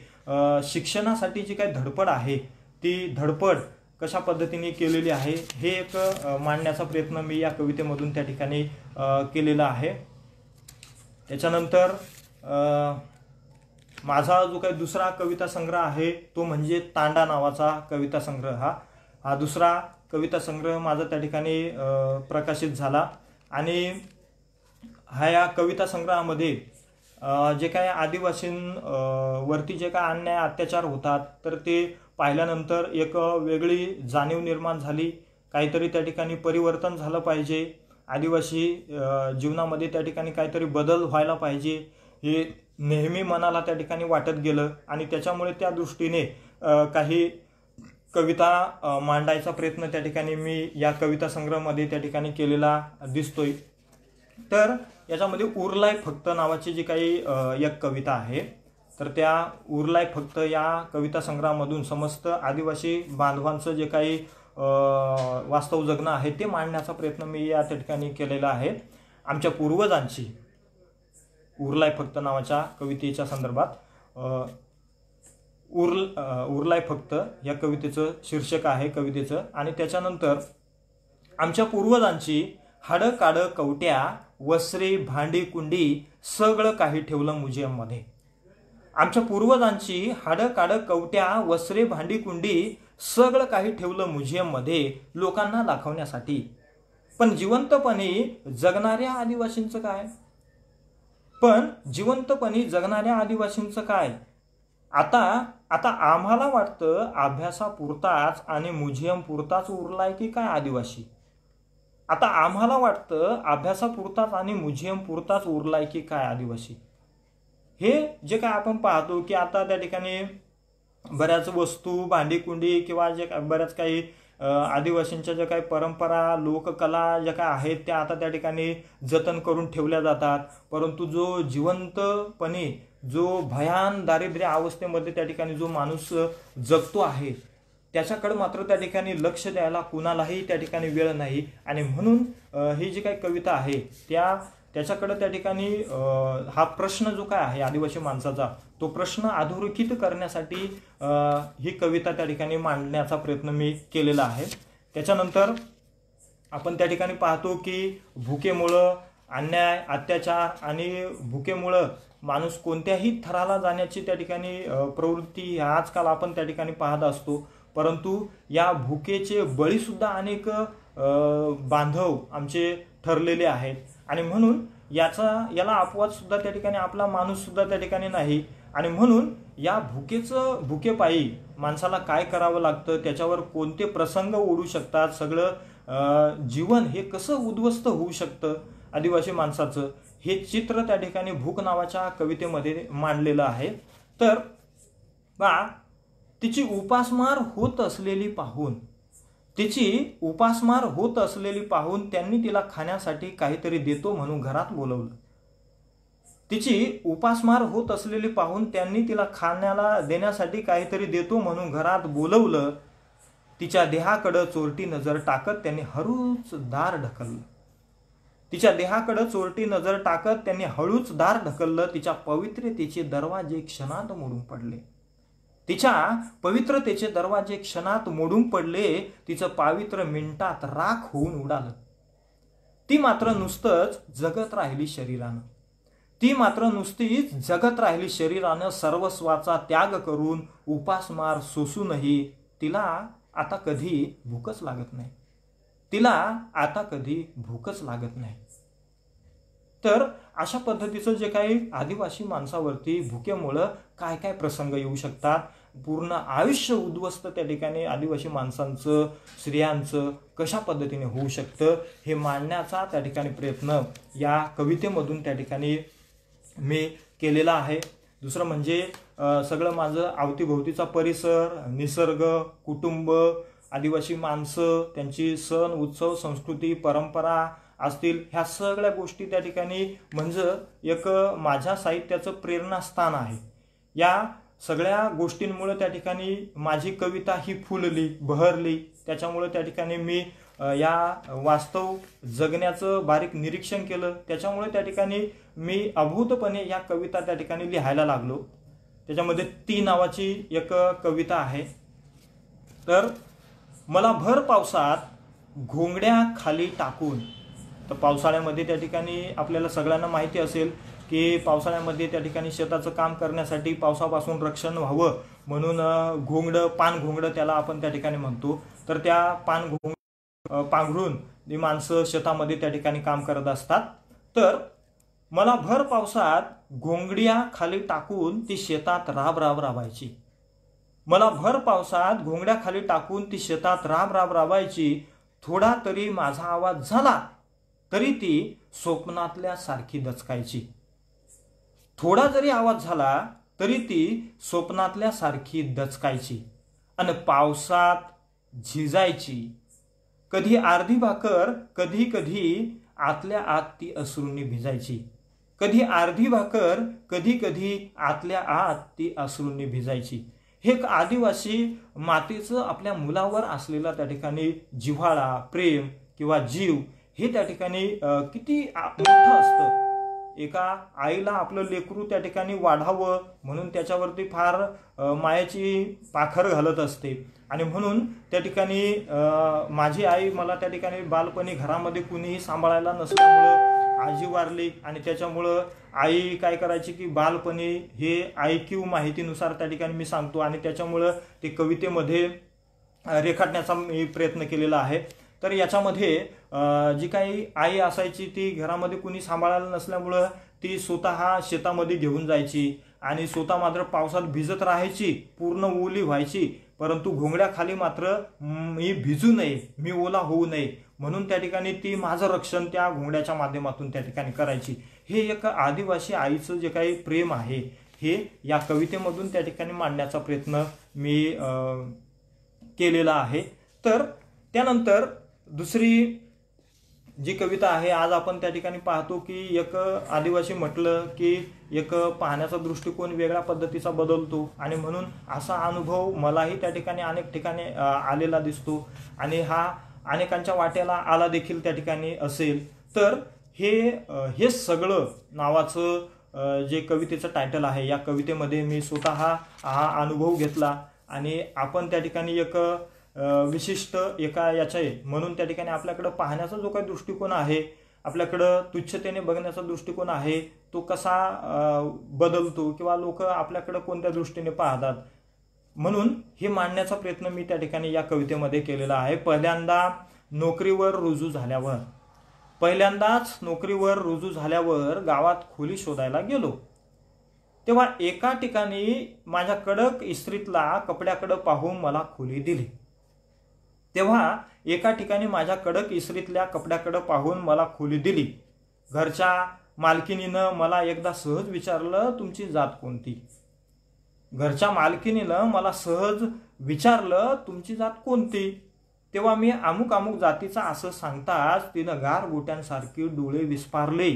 शिक्षणासाठी जी काही धडपड आहे ती धडपड कशा पद्धतीने केलेली आहे हे एक मांडण्याचा प्रयत्न मी या कवितेमधून त्या ठिकाणी केलेला आहे. त्याच्यानंतर माझा जो काही दुसरा कविता संग्रह आहे तो म्हणजे तांडा नावाचा कविता संग्रह. हा दुसरा कविता संग्रह माझा त्या ठिकाणी प्रकाशित झाला. आणि या कविता संग्रहामध्ये जे काही आदिवासींवरती जे काही अन्याय अत्याचार होतात तर ते पाहिल्यानंतर एक वेगळी जाणीव निर्माण झाली. काहीतरी त्या ठिकाणी परिवर्तन झालं पाहिजे, आदिवासी जीवनामध्ये त्या ठिकाणी काहीतरी बदल व्हायला पाहिजे हे नेहमी मनाला त्या ठिकाणी वाटत गेलं आणि त्याच्यामुळे त्या दृष्टीने काही कविता मांडायचा प्रयत्न त्या ठिकाणी मी या कविता संग्रहामध्ये त्या ठिकाणी केलेला दिसतोय। तर याच्यामध्ये उरलाय फक्त नावाची जी काही एक कविता आहे, तर त्या उरलाय फक्त या कविता संग्रहामधून समस्त आदिवासी बांधवांचं जे काही वास्तव जगणं आहे ते मांडण्याचा प्रयत्न मी या ठिकाणी केलेला आहे। आमच्या पूर्वजांची उरलाय फक्त नावाच्या कवितेच्या संदर्भात उरलाय फक्त या कवितेचं शीर्षक आहे कवितेचं। आणि त्याच्यानंतर आमच्या पूर्वजांची हाडं काडं कवट्या वस्त्रे भांडी कुंडी सगळं काही ठेवलं म्युझियममध्ये। आमच्या पूर्वजांची हाडं काडं कवट्या वस्त्रे भांडी कुंडी सगळं काही ठेवलं म्युझियममध्ये लोकांना दाखवण्यासाठी। पण जिवंतपणे जगणाऱ्या आदिवासींचं काय? आता आम्हाला वाटतं अभ्यासापुरताच आणि म्युझियम पुरताच उरलाय की काय आदिवासी? आता आम्हाला वाटतं अभ्यासापुरताच आणि म्युझियम पुरताच उरलाय की काय आदिवासी? हे जे काय आपण पाहतो की आता त्या ठिकाणी बऱ्याच वस्तू भांडीकुंडी किंवा जे बऱ्याच काही आदिवासींच्या ज्या काही परंपरा लोककला ज्या काय आहेत त्या आता त्या ठिकाणी जतन करून ठेवल्या जातात। परंतु जो जिवंतपणे जो भयान दारिद्र्य अवस्थेमध्ये त्या ठिकाणी जो माणूस जगतो आहे त्याच्याकडे मात्र त्या ठिकाणी लक्ष द्यायला कुणालाही त्या ठिकाणी वेळ नाही। आणि म्हणून ही जी काही कविता आहे त्याच्याकडे त्या ठिकाणी हा प्रश्न जो काय आहे आदिवासी माणसाचा तो प्रश्न अधोरेखित करण्यासाठी ही कविता त्या ठिकाणी मांडण्याचा प्रयत्न मी केलेला आहे। त्याच्यानंतर आपण त्या ठिकाणी पाहतो की भुकेमुळं अन्याय अत्याचार आणि भुकेमुळं माणूस कोणत्याही थराला जाण्याची त्या ठिकाणी प्रवृत्ती आजकाल आपण त्या ठिकाणी पाहत असतो। परंतु या भुकेचे बळी सुद्धा अनेक बांधव आमचे ठरलेले आहेत आणि म्हणून याला अपवाद सुद्धा त्या ठिकाणी आपला माणूस सुद्धा त्या ठिकाणी नाही। आणि म्हणून या भुकेपायी माणसाला काय करावं लागतं, त्याच्यावर कोणते प्रसंग ओढू शकतात, सगळं जीवन हे कसं उद्ध्वस्त होऊ शकतं आदिवासी माणसाचं, हे चित्र त्या ठिकाणी भूक नावाच्या कवितेमध्ये मांडलेलं आहे। तर तिची उपासमार होत असलेली पाहून त्यांनी तिला खाण्यासाठी काहीतरी देतो म्हणून घरात बोलवलं। तिची उपासमार होत असलेली पाहून त्यांनी तिला खाण्याला देण्यासाठी काहीतरी देतो म्हणून घरात बोलवलं। तिच्या देहाकडे चोरटी नजर टाकत त्यांनी हळूच दार ढकललं। तिच्या पवित्रतेचे दरवाजे क्षणात मोडून पडले। तिचं पावित्र्य मिनिटात राख होऊन उडालं। ती मात्र नुसतीच जगत राहिली शरीरानं सर्वस्वाचा त्याग करून उपासमार सोसूनही तिला आता कधी भूकच लागत नाही। तर अशा पद्धतीचं जे काही आदिवासी माणसावरती भुकेमुळं काय काय प्रसंग येऊ शकतात, पूर्ण आयुष्य उद्ध्वस्त त्या ठिकाणी आदिवासी माणसांचं स्त्रियांचं कशा पद्धतीने होऊ शकतं हे मांडण्याचा त्या ठिकाणी प्रयत्न या कवितेमधून त्या ठिकाणी मी केलेला आहे। दुसरं म्हणजे सगळं माझं अवतीभोवतीचा परिसर, निसर्ग, कुटुंब, आदिवासी माणसं, त्यांची सण उत्सव संस्कृती परंपरा असतील, ह्या सगळ्या गोष्टी त्या ठिकाणी म्हणजे एक माझ्या साहित्याचं प्रेरणास्थान आहे। या सगळ्या गोष्टींमुळे त्या ठिकाणी माझी कविता ही फुलली बहरली। त्याच्यामुळे त्या ठिकाणी मी या वास्तव जगण्याचं बारीक निरीक्षण केलं। त्याच्यामुळे त्या ठिकाणी मी अभूतपणे या कविता त्या ठिकाणी लिहायला लागलो। त्याच्यामध्ये ती नावाची एक कविता आहे। तर मला भर पावसात घोंगड्या खाली टाकून, तर पावसाळ्यामध्ये त्या ठिकाणी आपल्याला सगळ्यांना माहिती असेल की पावसाळ्यामध्ये त्या ठिकाणी शेताचं काम करण्यासाठी पावसापासून रक्षण व्हावं म्हणून पान घोंगडं त्याला आपण त्या ठिकाणी म्हणतो। तर त्या पांघरून ही माणसं शेतामध्ये त्या ठिकाणी काम करत असतात। तर मला भर पावसात घोंगड्या खाली टाकून ती शेतात राब राबायची। थोडा तरी माझा आवाज झाला तरी ती स्वप्नातल्या सारखी दचकायची। थोडा जरी आवाज झाला तरी ती स्वप्नातल्या सारखी दचकायची आणि पावसात झिजायची. कधी अर्धी भाकर, कधी कधी आतल्या आत ती अश्रूंनी भिजायची. कधी अर्धी भाकर, कधी कधी आतल्या आत ती अश्रूंनी भिजायची. हे एक आदिवासी मातेचं आपल्या मुलावर असलेला त्या ठिकाणी जिव्हाळा, प्रेम किंवा जीव हे त्या ठिकाणी किती मोठं असतं. एका आईला आपलं लेकरू त्या ठिकाणी वाढावं म्हणून त्याच्यावरती फार मायाची पाखर घालत असते. आणि म्हणून त्या ठिकाणी माझी आई मला त्या ठिकाणी बालपणी घरामध्ये कुणीही सांभाळायला नसल्यामुळं आजी वारली आणि त्याच्यामुळं आई काय करायची की बालपणी हे ऐकीव माहितीनुसार त्या ठिकाणी मी सांगतो आणि त्याच्यामुळं ते कवितेमध्ये रेखाटण्याचा मी प्रयत्न केलेला आहे. तर याच्यामध्ये जी काही आई असायची ती घरामध्ये कुणी सांभाळायला नसल्यामुळं ती स्वतः शेतामध्ये घेऊन जायची आणि स्वतः मात्र पावसात भिजत राहायची, पूर्ण ओली व्हायची, परंतु घोंगड्याखाली मात्र मी भिजू नये, मी ओला होऊ नये म्हणून त्या ठिकाणी ती माझं रक्षण त्या घोंगड्याच्या माध्यमातून त्या ठिकाणी करायची. हे एक आदिवासी आईचं जे काही प्रेम आहे हे या कवितेमधून त्या ठिकाणी मांडण्याचा प्रयत्न मी केलेला आहे. तर त्यानंतर दुसरी जी कविता आहे, आज आपण त्या ठिकाणी पाहतो की एक आदिवासी म्हटलं की एक पाहण्याचा दृष्टिकोन वेगळ्या पद्धतीचा बदलतो आणि म्हणून असा अनुभव मलाही त्या ठिकाणी अनेक ठिकाणी आलेला दिसतो आणि हा अनेकांच्या वाट्याला आला देखील त्या ठिकाणी असेल. तर हे सगळं नावाचं जे कवितेचं टायटल आहे, या कवितेमध्ये मी स्वतः हा अनुभव घेतला आणि आपण त्या ठिकाणी एक विशिष्ट एका याच्या म्हणून त्या ठिकाणी आपल्याकडं पाहण्याचा जो काही दृष्टिकोन आहे, आपल्याकडं तुच्छतेने बघण्याचा दृष्टिकोन आहे, तो कसा बदलतो किंवा लोक आपल्याकडं कोणत्या दृष्टीने पाहतात म्हणून हे मांडण्याचा प्रयत्न मी त्या ठिकाणी या कवितेमध्ये केलेला आहे. पहिल्यांदाच नोकरीवर रुजू झाल्यावर गावात खोली शोधायला गेलो तेव्हा एका ठिकाणी माझ्या कडक इस्त्रीतला कपड्याकडे पाहून मला खोली दिली. घरच्या मालकिनीनं मला एकदा सहज विचारलं, तुमची जात कोणती? तेव्हा मी अमुक जातीचा असं सांगताच तिनं गार गोट्यांसारखी डोळे विस्पारले.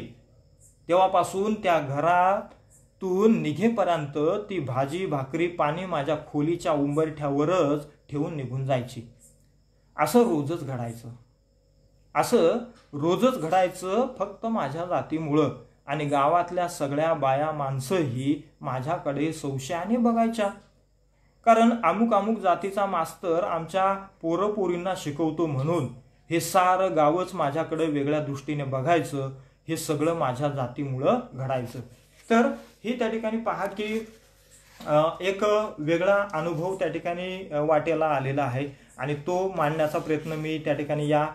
तेव्हापासून त्या घरातून निघेपर्यंत ती भाजी भाकरी पाणी माझ्या खोलीच्या उंबरठ्यावरच ठेवून निघून जायची. असं रोजच घडायचं फक्त माझ्या जातीमुळं आणि गावातल्या सगळ्या बाया माणसंही माझ्याकडे संशयाने बघायच्या. कारण अमुक जातीचा मास्तर आमच्या पोरपोरींना शिकवतो म्हणून हे सारं गावच माझ्याकडे वेगळ्या दृष्टीने बघायचं. हे सगळं माझ्या जातीमुळं घडायचं. तर हे त्या ठिकाणी पहा की एक वेगळा अनुभव त्या ठिकाणी वाटेला आलेला आहे आणि तो मांडण्याचा प्रयत्न मी त्या ठिकाणी या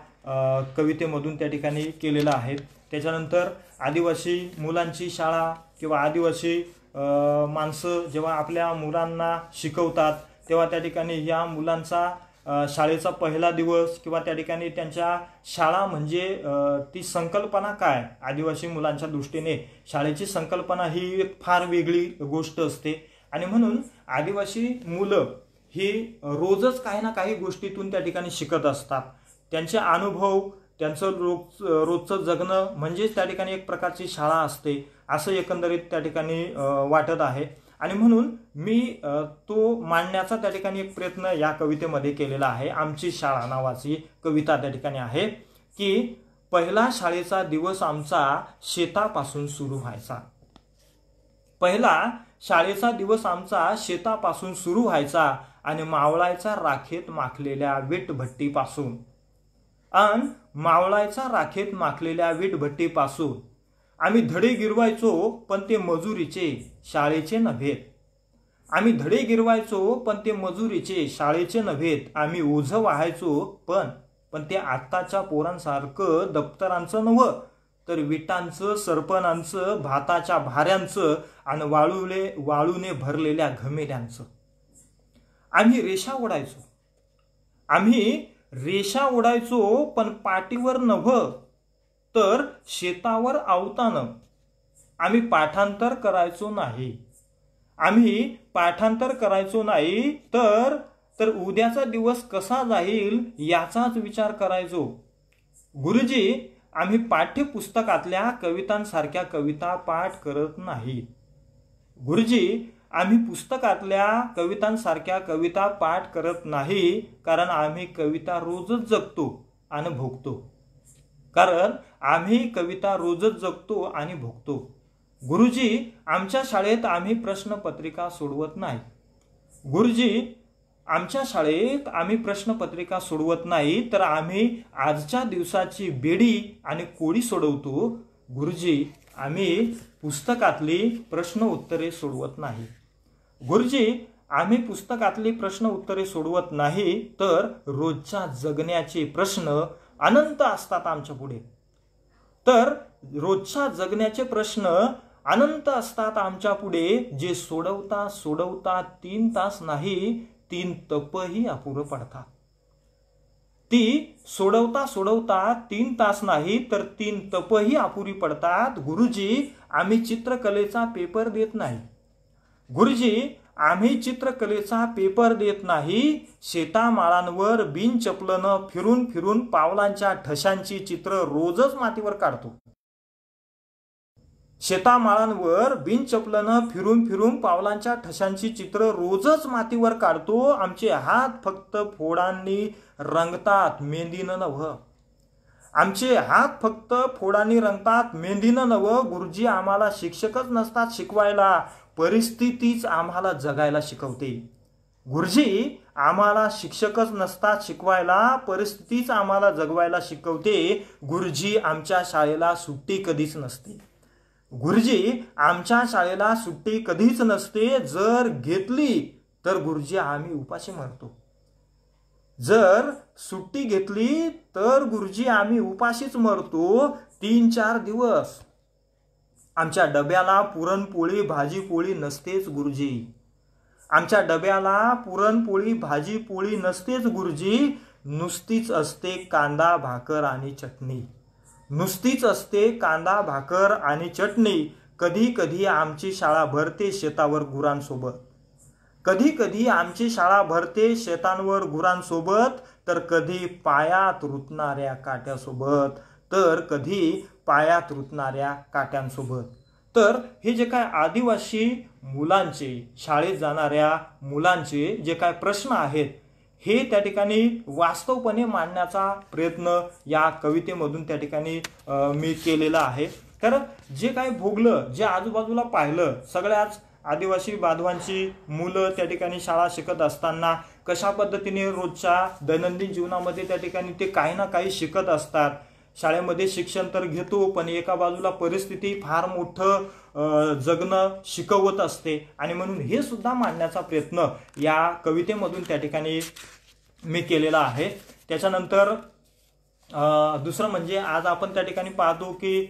कवितेमधून त्या ठिकाणी केलेला आहे. त्याच्यानंतर आदिवासी मुलांची शाळा किंवा आदिवासी माणसं जेव्हा आपल्या मुलांना शिकवतात तेव्हा त्या ठिकाणी या मुलांचा शाळेचा पहिला दिवस किंवा त्या ठिकाणी त्यांच्या शाळा म्हणजे ती संकल्पना काय, आदिवासी मुलांच्या दृष्टीने शाळेची संकल्पना ही एक फार वेगळी गोष्ट असते आणि म्हणून आदिवासी मुलं ही रोजच काही ना काही गोष्टीतून त्या ठिकाणी शिकत असतात. त्यांचे अनुभव, त्यांचं रोजचं जगणं म्हणजेच त्या ठिकाणी एक प्रकारची शाळा असते असं एकंदरीत त्या ठिकाणी वाटत आहे आणि म्हणून मी तो मांडण्याचा त्या ठिकाणी एक प्रयत्न या कवितेमध्ये केलेला आहे. आमची शाळा नावाची कविता त्या ठिकाणी आहे की पहिला शाळेचा दिवस आमचा शेतापासून सुरू व्हायचा आणि मावळायचा राखेत माखलेल्या वीटभट्टीपासून आम्ही धडे गिरवायचो पण ते मजुरीचे शाळेचे नव्हेत. आम्ही ओझं वाहायचो पण ते आत्ताच्या पोरांसारखं दप्तरांचं नव्हतं तर विटांचं, सरपणांचं, भाताच्या भाऱ्यांचं आणि वाळूने भरलेल्या घमेल्यांचं. आम्ही रेषा ओढायचो पण पाठीवर नव्हतं तर शेतावर आवतानं आम्ही पाठांतर करायचो नाही. आम्ही पाठांतर करायचो नाही तर उद्याचा दिवस कसा जाईल याचाच विचार करायचो. गुरुजी, आम्ही पाठ्यपुस्तकातल्या कवितांसारख्या कविता पाठ करत नाही. गुरुजी, आम्ही पुस्तकातल्या कवितांसारख्या कविता पाठ करत नाही, कारण आम्ही कविता रोजच जगतो आणि भोगतो. कारण आम्ही कविता रोजच जगतो आणि भोगतो. गुरुजी, आमच्या शाळेत आम्ही प्रश्नपत्रिका सोडवत नाही. गुरुजी, आमच्या शाळेत आम्ही प्रश्नपत्रिका सोडवत नाही, तर आम्ही आजच्या दिवसाची बेडी आणि कोडी सोडवतो. गुरुजी, आम्ही पुस्तकातली प्रश्न उत्तरे सोडवत नाही. गुरुजी, आम्ही पुस्तकातली प्रश्न उत्तरे सोडवत नाही, तर रोजच्या जगण्याचे प्रश्न अनंत असतात आमच्या पुढे. तर रोजच्या जगण्याचे प्रश्न अनंत असतात आमच्या पुढे, जे सोडवता सोडवता 3 तास नाही 3 तपही अपुरं पडतात. ती सोडवता सोडवता 3 तास नाही तर 3 तपही अपुरी पडतात. गुरुजी, आम्ही चित्रकलेचा पेपर देत नाही. गुरुजी, आम्ही चित्रकलेचा पेपर देत नाही. शेतामाळांवर बिन चपलनं फिरून फिरून पावलांच्या ठशांची चित्र रोजच मातीवर काढतो. शेतामाळांवर बिन चपलनं फिरून फिरून पावलांच्या ठशांची चित्र रोजच मातीवर काढतो. आमचे हात फक्त फोडांनी रंगतात, मेहंदीनं नव्ह. आमचे हात फक्त फोडांनी रंगतात, मेहंदीनं नव्ह. गुरुजी, आम्हाला शिक्षकच नसतात शिकवायला, परिस्थितीच आम्हाला जगायला शिकवते. गुरुजी, आम्हाला शिक्षकच नसतात शिकवायला, परिस्थितीच आम्हाला जगवायला शिकवते. गुरुजी, आमच्या शाळेला सुट्टी कधीच नसते. गुरुजी, आमच्या शाळेला सुट्टी कधीच नसते. जर घेतली तर गुरुजी आम्ही उपाशी मरतो. जर सुट्टी घेतली तर गुरुजी आम्ही उपाशीच मरतो. 3-4 दिवस आमच्या डब्याला पुरणपोळी भाजी पोळी नसतेच गुरुजी. आमच्या डब्याला पुरणपोळी भाजी पोळी नसतेच गुरुजी. नुसतीच असते कांदा भाकर आणि चटणी. नुसतीच असते कांदा भाकर आणि चटणी. कधी कधी आमची शाळा भरते शेतावर गुरांसोबत. कधी कधी आमची शाळा भरते शेतांवर गुरांसोबत, तर कधी पायात रुतणाऱ्या काट्यासोबत. तर कधी पायात रुतणाऱ्या काट्यांसोबत. तर हे जे काय आदिवासी मुलांचे, शाळेत जाणाऱ्या मुलांचे जे काय प्रश्न आहेत, हे त्या ठिकाणी वास्तवपणे मांडण्याचा प्रयत्न या कवितेमधून त्या ठिकाणी मी केलेला आहे. कारण जे काही भोगलं, जे आजूबाजूला पाहिलं, सगळ्याच आदिवासी बांधवांची मुलं त्या ठिकाणी शाळा शिकत असताना कशा पद्धतीने रोजच्या दैनंदिन जीवनामध्ये त्या ठिकाणी ते काही ना काही शिकत असतात. शाळेमध्ये शिक्षण तर घेतो, पण एका बाजूला परिस्थिती फार मोठं जगणं शिकवत असते. आणि म्हणून हे सुद्धा मांडण्याचा प्रयत्न या कवितेमधून त्या ठिकाणी मी केलेला आहे. त्याच्यानंतर दुसरं म्हणजे आज आपण त्या ठिकाणी पाहतो की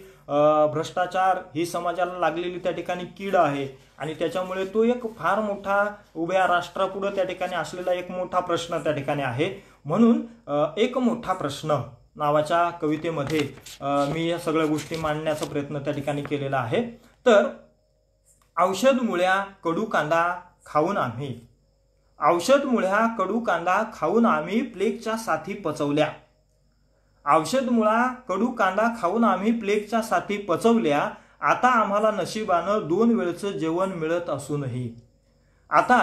भ्रष्टाचार ही समाजाला लागलेली त्या ठिकाणी कीड आहे, आणि त्याच्यामुळे तो एक फार मोठा उभ्या राष्ट्रापुढे त्या ठिकाणी असलेला एक मोठा प्रश्न त्या ठिकाणी आहे. म्हणून एक मोठा प्रश्न नावाच्या कवितेमध्ये मी या सगळ्या गोष्टी मांडण्याचा प्रयत्न त्या ठिकाणी केलेला आहे. तर औषध मुळ्या कडू कांदा खाऊन आम्ही, औषध मुळ्या कडू कांदा खाऊन आम्ही प्लेगच्या साथी पचवल्या. औषध मुळा कडू कांदा खाऊन आम्ही प्लेगच्या साथी पचवल्या. आता आम्हाला नशिबानं 2 वेळचं जेवण मिळत असूनही, आता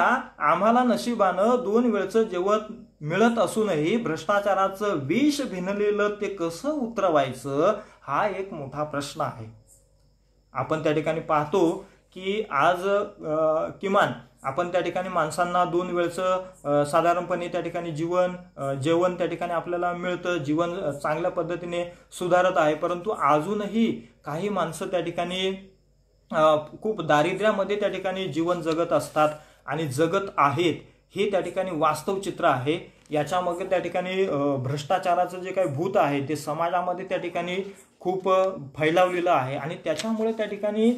आम्हाला नशिबानं 2 वेळचं जेवण मिळत असूनही भ्रष्टाचाराचं विष भिनलेलं ते कसं उतरवायचं, हा एक मोठा प्रश्न आहे. आपण त्या ठिकाणी पाहतो की आज किमान आपण त्या ठिकाणी माणसांना 2 वेळचं साधारणपणे त्या ठिकाणी जेवण त्या ठिकाणी आपल्याला मिळतं. जीवन चांगल्या पद्धतीने सुधारत आहे, परंतु अजूनही काही माणसं त्या ठिकाणी खूप दारिद्र्यामध्ये त्या ठिकाणी जीवन जगत असतात आणि जगत आहेत. हे त्या ठिकाणी वास्तव चित्र आहे. याच्यामध्ये त्या ठिकाणी भ्रष्टाचाराचं जे काही भूत आहे ते समाजामध्ये त्या ठिकाणी खूप फैलावलेलं आहे, आणि त्याच्यामुळे त्या ठिकाणी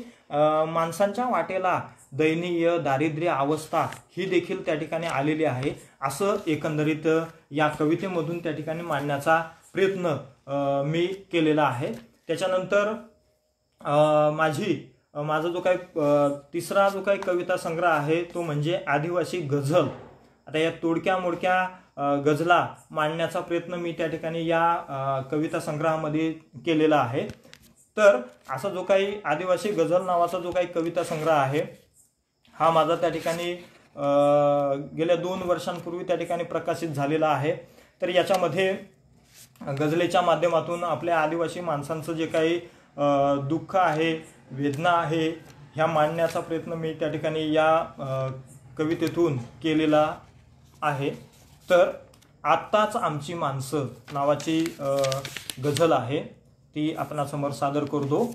माणसांच्या वाटेला दयनीय दारिद्र्य अवस्था ही देखील त्या ठिकाणी आलेली आहे. असं एकंदरीत या कवितेमधून त्या ठिकाणी मांडण्याचा प्रयत्न मी केलेला आहे. त्याच्यानंतर माझी माझा जो काही तिसरा जो काही कविता संग्रह आहे तो म्हणजे आदिवासी गझल। आता या तोडक्या मोडक्या गझला मांडण्याचा प्रयत्न मी त्या ठिकाणी या कविता संग्रहामध्ये केलेला आहे। तर असा जो काही आदिवासी गझल नावाचा जो काही कविता संग्रह आहे हा माझा त्या ठिकाणी गेल्या 2 वर्षांपूर्वी त्या ठिकाणी प्रकाशित झालेला आहे। तर याच्यामध्ये गझलेच्या माध्यमातून आपल्या आदिवासी माणसांचं जे काही दुःख आहे, वेदना आहे, ह्या मांडण्याचा प्रयत्न मी त्या ठिकाणी या कवितेतून केलेला आहे। तर आत्ताच आमची माणसं नावाची गझल आहे, ती आपणासमोर सादर करतो।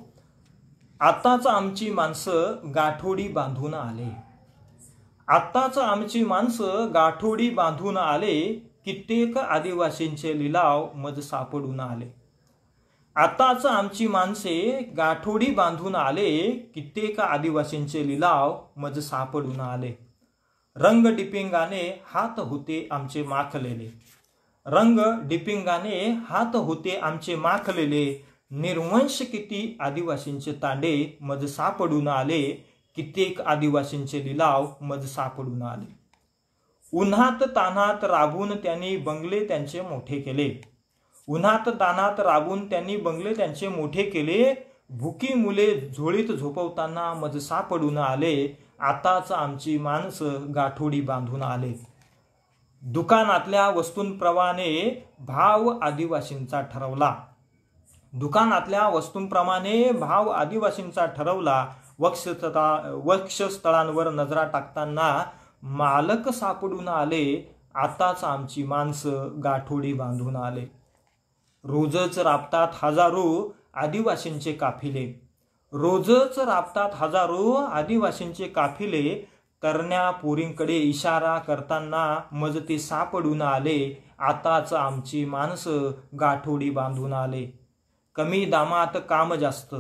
आत्ताच आमची माणसं गाठोडी बांधून आले, आत्ताच आमची माणसं गाठोडी बांधून आले, कित्येक आदिवासींचे लिलाव मज सापडून आले। आताच आमची माणसे गाठोडी बांधून आले, कित्येक आदिवासींचे लिलाव मज सापडून आले। रंग डिपिंगाने हात होते आमचे माखलेले, रंग डिपिंगाने हात होते आमचे माखलेले, निर्वंश किती आदिवासींचे तांडे मज सापडून आले, कित्येक आदिवासींचे लिलाव मज सापडून आले। उन्हात तान्हात राबून त्यांनी बंगले त्यांचे मोठे केले, उन्हात तान्हात राबून त्यांनी बंगले त्यांचे मोठे केले, भुकी मुले झोळीत झोपवताना मज सापडून आले, आताच आमची माणसं गाठोडी बांधून आले। दुकानातल्या वस्तूंप्रमाणे भाव आदिवासींचा ठरवला, दुकानातल्या वस्तूंप्रमाणे भाव आदिवासींचा ठरवला, वक्षस्थळांवर नजरा टाकताना मालक सापडून आले, आताच आमची माणसं गाठोडी बांधून आले। रोजच राबतात हजारो आदिवासींचे काफिले, रोजच राबतात हजारो आदिवासींचे काफिले, तरण्या पोरींकडे इशारा करताना मज ते सापडून आले, आताच आमची माणसं गाठोडी बांधून आले। कमी दामात काम जास्त,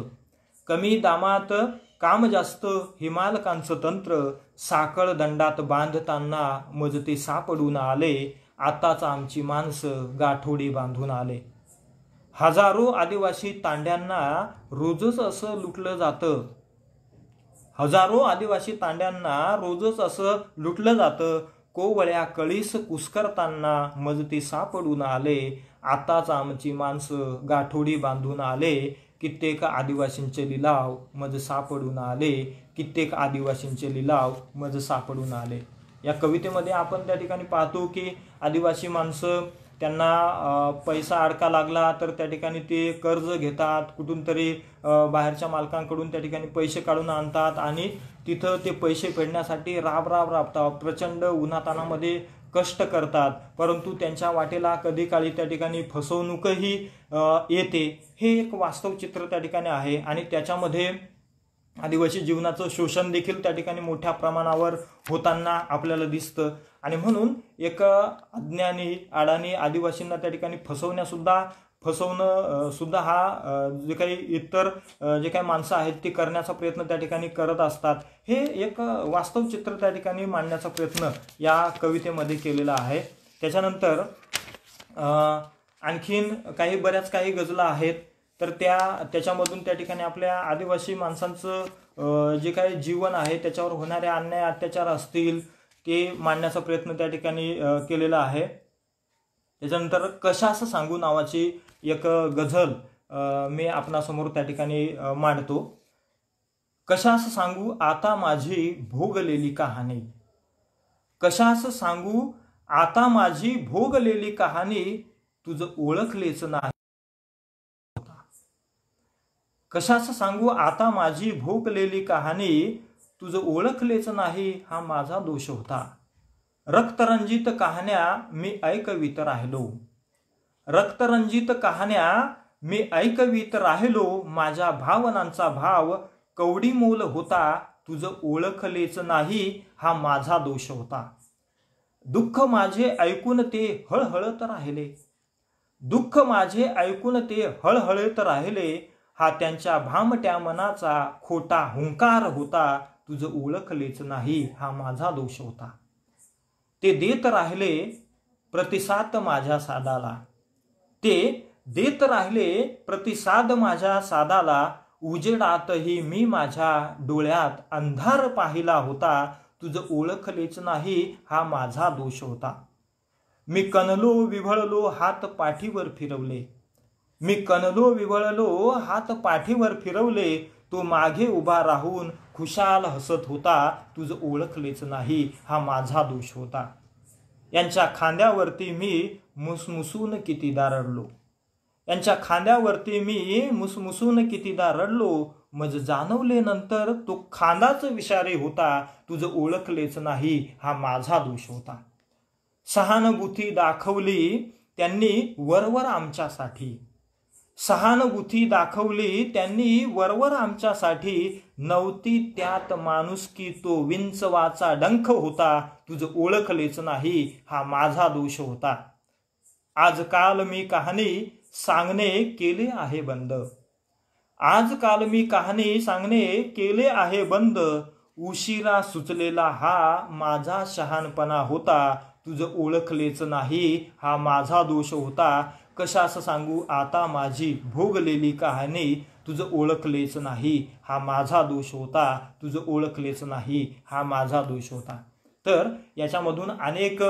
कमी दामात काम जास्त हे मालकांचं तंत्र, साखळ दंडात बांधताना मज ते सापडून आले, आताच आमची माणसं गाठोडी बांधून आले। हजारो आदिवासी तांड्यांना रोजच असं लुटलं जातं, हजारो आदिवासी तांड्यांना रोजच असं लुटलं जातं, कोवळ्या कळीस कुस्करताना मज ते सापडून आले, आताच आमची माणसं गाठोडी बांधून आले, कित्येक आदिवासींचे लिलाव मज सापडून आले, कित्येक आदिवासींचे लिलाव मज सापडून आले। या कवितेमध्ये आपण त्या ठिकाणी पाहतो की आदिवासी माणसं त्यांना पैसा अडका लागला तर त्या ठिकाणी ते कर्ज घेतात, कुठून तरी बाहेरच्या मालकांकडून त्या ठिकाणी पैसे काढून आणतात आणि तिथं ते पैसे फेडण्यासाठी राबतात, प्रचंड उन्हातानामध्ये कष्ट करतात, परंतु त्यांच्या वाटेला कधी काळी त्या ठिकाणी फसवणूकही येते। हे एक वास्तव चित्र त्या ठिकाणी आहे आणि त्याच्यामध्ये आदिवासी जीवनाचं शोषण देखील त्या ठिकाणी मोठ्या प्रमाणावर होताना आपल्याला दिसतं आणि म्हणून एक अज्ञानी अडाणी आदिवासींना त्या ठिकाणी फसवणं सुद्धा हा जे काही इतर जे काही माणसं आहेत ते करण्याचा प्रयत्न त्या ठिकाणी करत असतात। हे एक वास्तव चित्र त्या ठिकाणी मांडण्याचा प्रयत्न या कवितेमध्ये केलेला आहे। त्याच्यानंतर आणखीन बऱ्याच काही गझला आहेत, तर त्याच्यामधून त्या ठिकाणी आपल्या आदिवासी माणसांचं जे काही जीवन आहे त्याच्यावर होणारे अन्याय अत्याचार असतील ते मांडण्याचा प्रयत्न त्या ठिकाणी केलेला आहे। त्याच्यानंतर कशास सांगू नावाची एक गझल मी आपणासमोर त्या ठिकाणी मांडतो। कशास सांगू आता माझी भोगलेली कहाणी, कशास सांगू आता माझी भोगलेली कहाणी, तुझं ओळखलेच नाही, कशास सांगू आता माझी भोगलेली कहाणी, तुझं ओळखलेच नाही हा माझा दोष होता। रक्तरंजित कहाण्या मी ऐकवीत राहिलो, रक्तरंजित कहाण्या मी ऐकवीत राहिलो, माझ्या भावनांचा भाव कवडीमोल होता, तुझं ओळखलेच नाही हा माझा दोष होता। दुःख माझे ऐकून ते हळहळत राहिले, दुःख माझे ऐकून ते हळहळत राहिले, हा त्यांच्या भामट्या मनाचा खोटा हुंकार होता, तुझं ओळखलेच नाही हा माझा दोष होता। ते देत राहिले प्रतिसाद माझ्या सादाला, ते देत राहिले प्रतिसाद माझ्या सादाला, उजेडातही मी माझ्या डोळ्यात अंधार पाहिला होता, तुझं ओळखलेच नाही हा माझा दोष होता. मी कणलो विव्हळलो हात पाठीवर फिरवले, मी कणलो विव्हळलो हात पाठीवर फिरवले, तो मागे उभा राहून खुशाल हसत होता, तुझं ओळखलेच नाही हा माझा दोष होता. यांच्या खांद्यावरती मी मुसमुसून कितीदा रडलो, यांच्या खांद्यावरती मी मुसमुसून कितीदा रडलो, मज जाणवले नंतर तो खांदाच विषारी होता, तुझं ओळखलेच नाही हा माझा दोष होता. सहानुभूती दाखवली त्यांनी वरवर आमच्यासाठी, सहानुभूती दाखवली त्यांनी वरवर आमच्यासाठी, नव्हती त्यात माणुसकी तो विंचवाचा डंख होता, तुझं ओळखलेच नाही हा माझा दोष होता. आजकाल मी कहाणी सांगणे केले आहे बंद, आजकाल मी कहाणी सांगणे केले आहे बंद, उशिरा सुचलेला हा माझा शहाणपणा होता, तुझं ओळखलेच नाही हा माझा दोष होता. कशास सांगू आता माझी भोगलेली कहाणी, तुझं ओळखलेच नाही हा माझा दोष होता, तुझं ओळखलेच नाही हा माझा दोष होता. तर याच्यामधून अनेक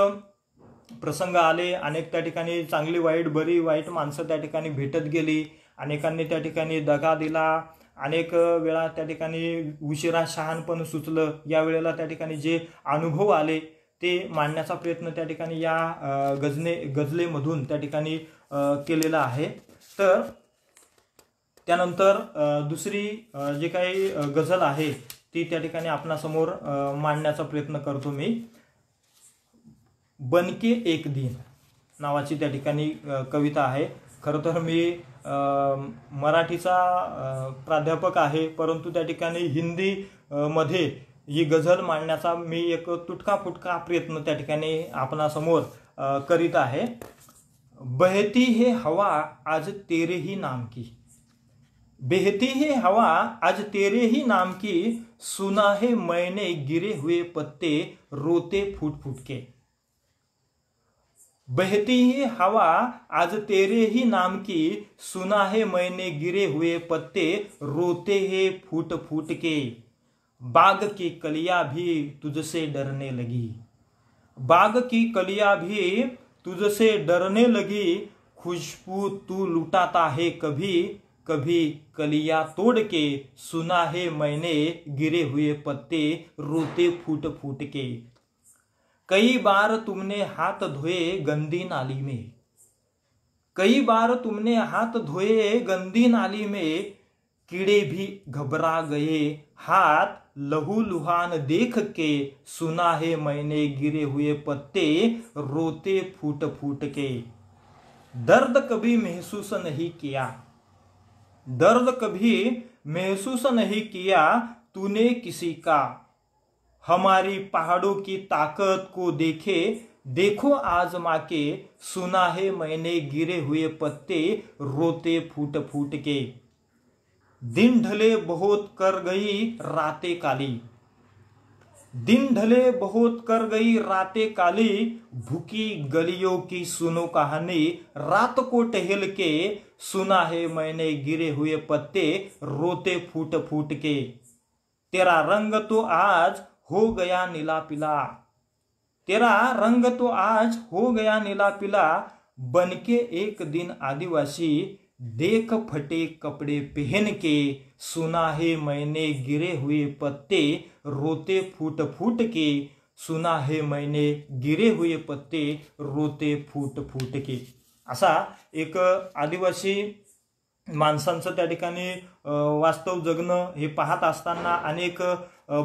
प्रसंग आले, अनेक त्या ठिकाणी चांगली वाईट बरी वाईट माणसं त्या ठिकाणी भेटत गेली, अनेकांनी त्या ठिकाणी दगा दिला, अनेक वेळा त्या ठिकाणी उशिरा शहाणपण सुचलं. या वेळेला त्या ठिकाणी जे अनुभव आले ते मांडण्याचा प्रयत्न त्या ठिकाणी या गझलेमधून त्या ठिकाणी केलेला आहे. तर त्यानंतर दुसरी जी काही गझल आहे ती त्या ठिकाणी आपणासमोर मांडण्याचा प्रयत्न करतो मी. बनके एक दिन नावाची त्या ठिकाणी कविता आहे. खरं तर मी मराठीचा प्राध्यापक आहे, परंतु त्या ठिकाणी हिंदी मध्ये ही गझल मांडण्याचा मी एक तुटका फुटका प्रयत्न त्या ठिकाणी आपणासमोर करीत आहे. बहती है हवा आज तेरे ही नाम की, बहती है हवा आज तेरे ही नाम की, सुना है मैंने गिरे हुए पत्ते रोते फूट फूट के. बहती है हवा आज तेरे ही नाम की, सुना है मैंने गिरे हुए पत्ते रोते हैं फूट फूट के. बाग की कलियां भी तुझसे डरने लगी, बाग की कलियां भी तुझसे डरने लगी, खुशबू तू लुटाता है कभी कभी कलियां तोड़ के, सुना है मैंने गिरे हुए पत्ते रोते फूट फूट के. कई बार तुमने हाथ धोए गंदी नाली में, कई बार तुमने हाथ धोए गंदी नाली में, कीड़े भी घबरा गए हाथ लहू लुहान देख के, सुना है मैंने गिरे हुए पत्ते रोते फूट फूट के. दर्द कभी महसूस नहीं किया, दर्द कभी महसूस नहीं किया तूने किसी का, हमारी पहाड़ों की ताकत को देखे देखो आजमा के, सुना है मैंने गिरे हुए पत्ते रोते फूट फूट के. दिन ढले बहुत कर गई रातें काली, दिन ढले बहुत कर गई रातें काली, भूखी गलियों की सुनो कहानी रात को टहल के, सुना है मैंने गिरे हुए पत्ते रोते फूट फूट के. तेरा रंग तो आज हो गया नीला पीला, तेरा रंग तो आज हो गया नीला पीला, बनके एक दिन आदिवासी देख फटे कपड़े पहन के, सुना है मैंने गिरे हुए पत्ते रोते फूट फूट के, सुना है मैंने गिरे हुए पत्ते रोते फूट फूट के. असा एक आदिवासी माणसांचं त्या ठिकाणी वास्तव जगणं हे पाहत असताना अनेक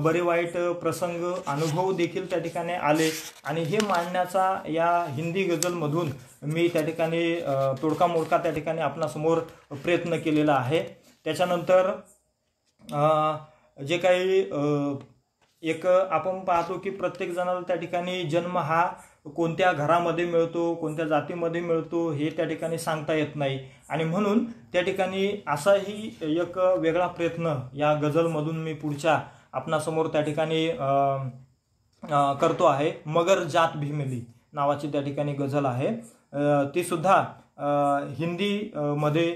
बरे वाईट प्रसंग अनुभव देखील त्या ठिकाणी आले आणि हे मांडण्याचा या हिंदी गझलमधून मी त्या ठिकाणी तोडका मोडका त्या ठिकाणी आपणासमोर प्रयत्न केलेला आहे. त्याच्यानंतर जे काही एक आपण पाहतो की प्रत्येक जणाला त्या ठिकाणी जन्म हा कोणत्या घरामध्ये मिळतो, कोणत्या जातीमध्ये मिळतो हे त्या ठिकाणी सांगता येत नाही आणि म्हणून त्या ठिकाणी असाही एक वेगळा प्रयत्न या गझलमधून मी पुढच्या आपणासमोर त्या ठिकाणी करतो आहे. मगर जात भी मिली नावाची त्या ठिकाणी गझल आहे, ती सुद्धा हिंदी मध्ये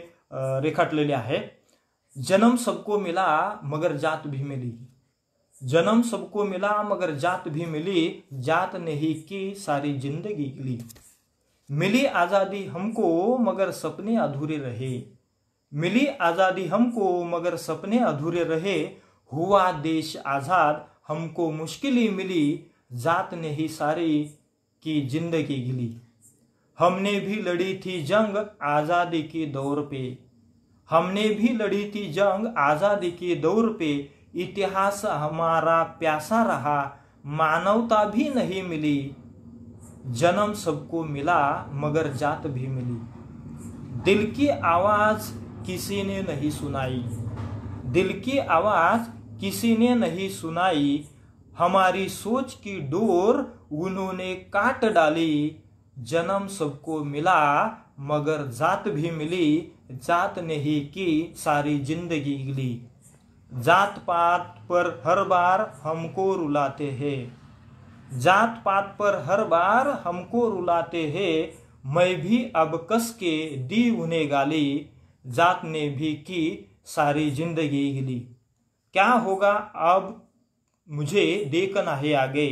रेखाटलेली आहे. जन्म सबको मिला मगर जात भी मिली, जन्म सबको मिला मगर जात भी मिली, जात नहीं की सारी जिंदगी गिली। मिली आज़ादी हमको मगर सपने अधूरे रहे, मिली आज़ादी हमको मगर सपने अधूरे रहे, हुआ देश आज़ाद हमको मुश्किलें मिली, जात ने ही सारी की जिंदगी गिली। हमने भी लड़ी थी जंग आज़ादी की दौर पे, हमने भी लड़ी थी जंग आज़ादी की दौर पे, इतिहास हमारा प्यासा रहा मानवता भी नहीं मिली, जन्म सबको मिला मगर जात भी मिली। दिल की आवाज किसी ने नहीं सुनाई, दिल की आवाज किसी ने नहीं सुनाई, हमारी सोच की डोर उन्होंने काट डाली, जन्म सबको मिला मगर जात भी मिली, जात ने ही की सारी जिंदगी गिली। जात पात पर हर बार हमको रुलाते हैं, जात पात पर हर बार हमको रुलाते हैं, मैं भी अब कस के दी उन्हें गाली, जात ने भी की सारी जिंदगी गिली। क्या होगा अब मुझे देखना है आगे,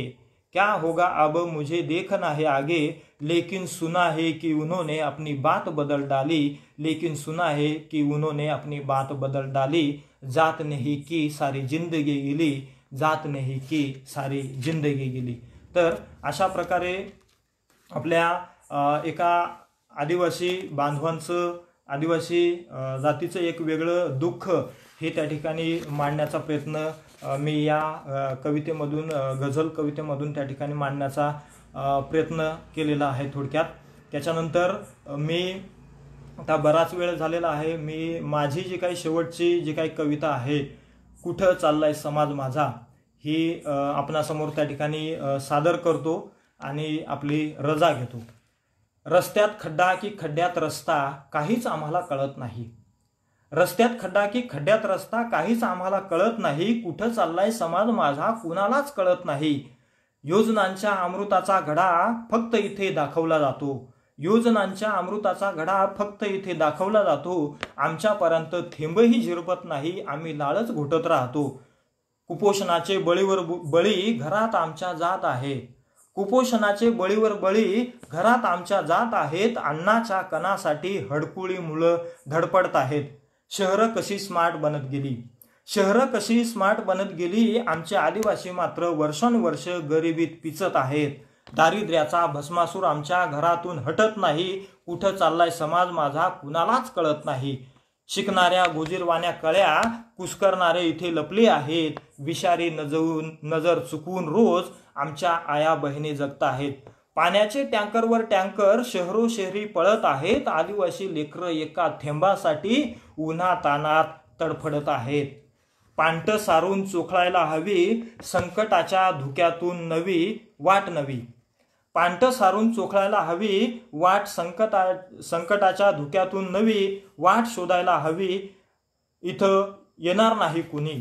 क्या होगा अब मुझे देखना है आगे, लेकिन सुना है कि उन्होंने अपनी बात बदल डाली, लेकिन सुना है कि उन्होंने अपनी बात बदल डाली, जात ने ही की सारी जिंदगी गेली, जात ने ही की सारी जिंदगी गेली। तर अशा प्रकारे आपल्या एका आदिवासी बांधवांचं, आदिवासी जातीचं एक वेगळं दुःख हे त्या ठिकाणी मांडण्याचा प्रयत्न मी या कवितेमधून, गझल कवितेमधून त्या ठिकाणी मांडण्याचा प्रयत्न केलेला आहे थोडक्यात। त्याच्यानंतर मी आता बराच वेळ झालेला आहे, मी माझी जी काही शेवटची जी काही कविता आहे, कुठं चाललाय समाज माझा, ही आपणासमोर त्या ठिकाणी सादर करतो आणि आपली रजा घेतो। रस्त्यात खड्डा की खड्ड्यात रस्ता काहीच आम्हाला कळत नाही, रस्त्यात खड्डा की खड्ड्यात रस्ता काहीच आम्हाला कळत नाही, कुठं चाललाय समाज माझा कुणालाच कळत नाही, योजनांच्या अमृताचा घडा फक्त इथे दाखवला जातो, योजनांच्या अमृताचा घडा फक्त इथे दाखवला जातो, आमच्यापर्यंत थेंबही झिरपत नाही, आम्ही लाळच घोटत राहतो, कुपोषणाचे बळीवर बळी घरात आमच्या जात आहे, कुपोषणाचे बळीवर बळी घरात आमच्या जात आहेत, अन्नाच्या कणासाठी हडकुळी मुलं धडपडत आहेत, शहरं कशी स्मार्ट बनत गेली, शहरं कशी स्मार्ट बनत गेली, आमचे आदिवासी मात्र वर्षानुवर्ष गरिबीत पिचत आहेत, दारिद्र्याचा भस्मासूर आमच्या घरातून हटत नाही, कुठं चाललाय समाज माझा कुणालाच कळत नाही, शिकणाऱ्या गोजीरवाण्या कळ्या कुस्करणारे इथे लपले आहेत, विषारी नजर चुकवून रोज आमच्या आया बहिणी जगत आहेत, पाण्याचे टँकरवर टँकर शहरोशहरी पळत आहेत, आदिवासी लेकरं एका थेंबासाठी उन्हातानात तडफडत आहेत, पांट सारून चोखळायला हवी संकटाच्या धुक्यातून नवी वाट नवी, पांट सारून चोखळायला हवी वाट संकटाच्या धुक्यातून नवी वाट शोधायला हवी, इथं येणार नाही कुणी,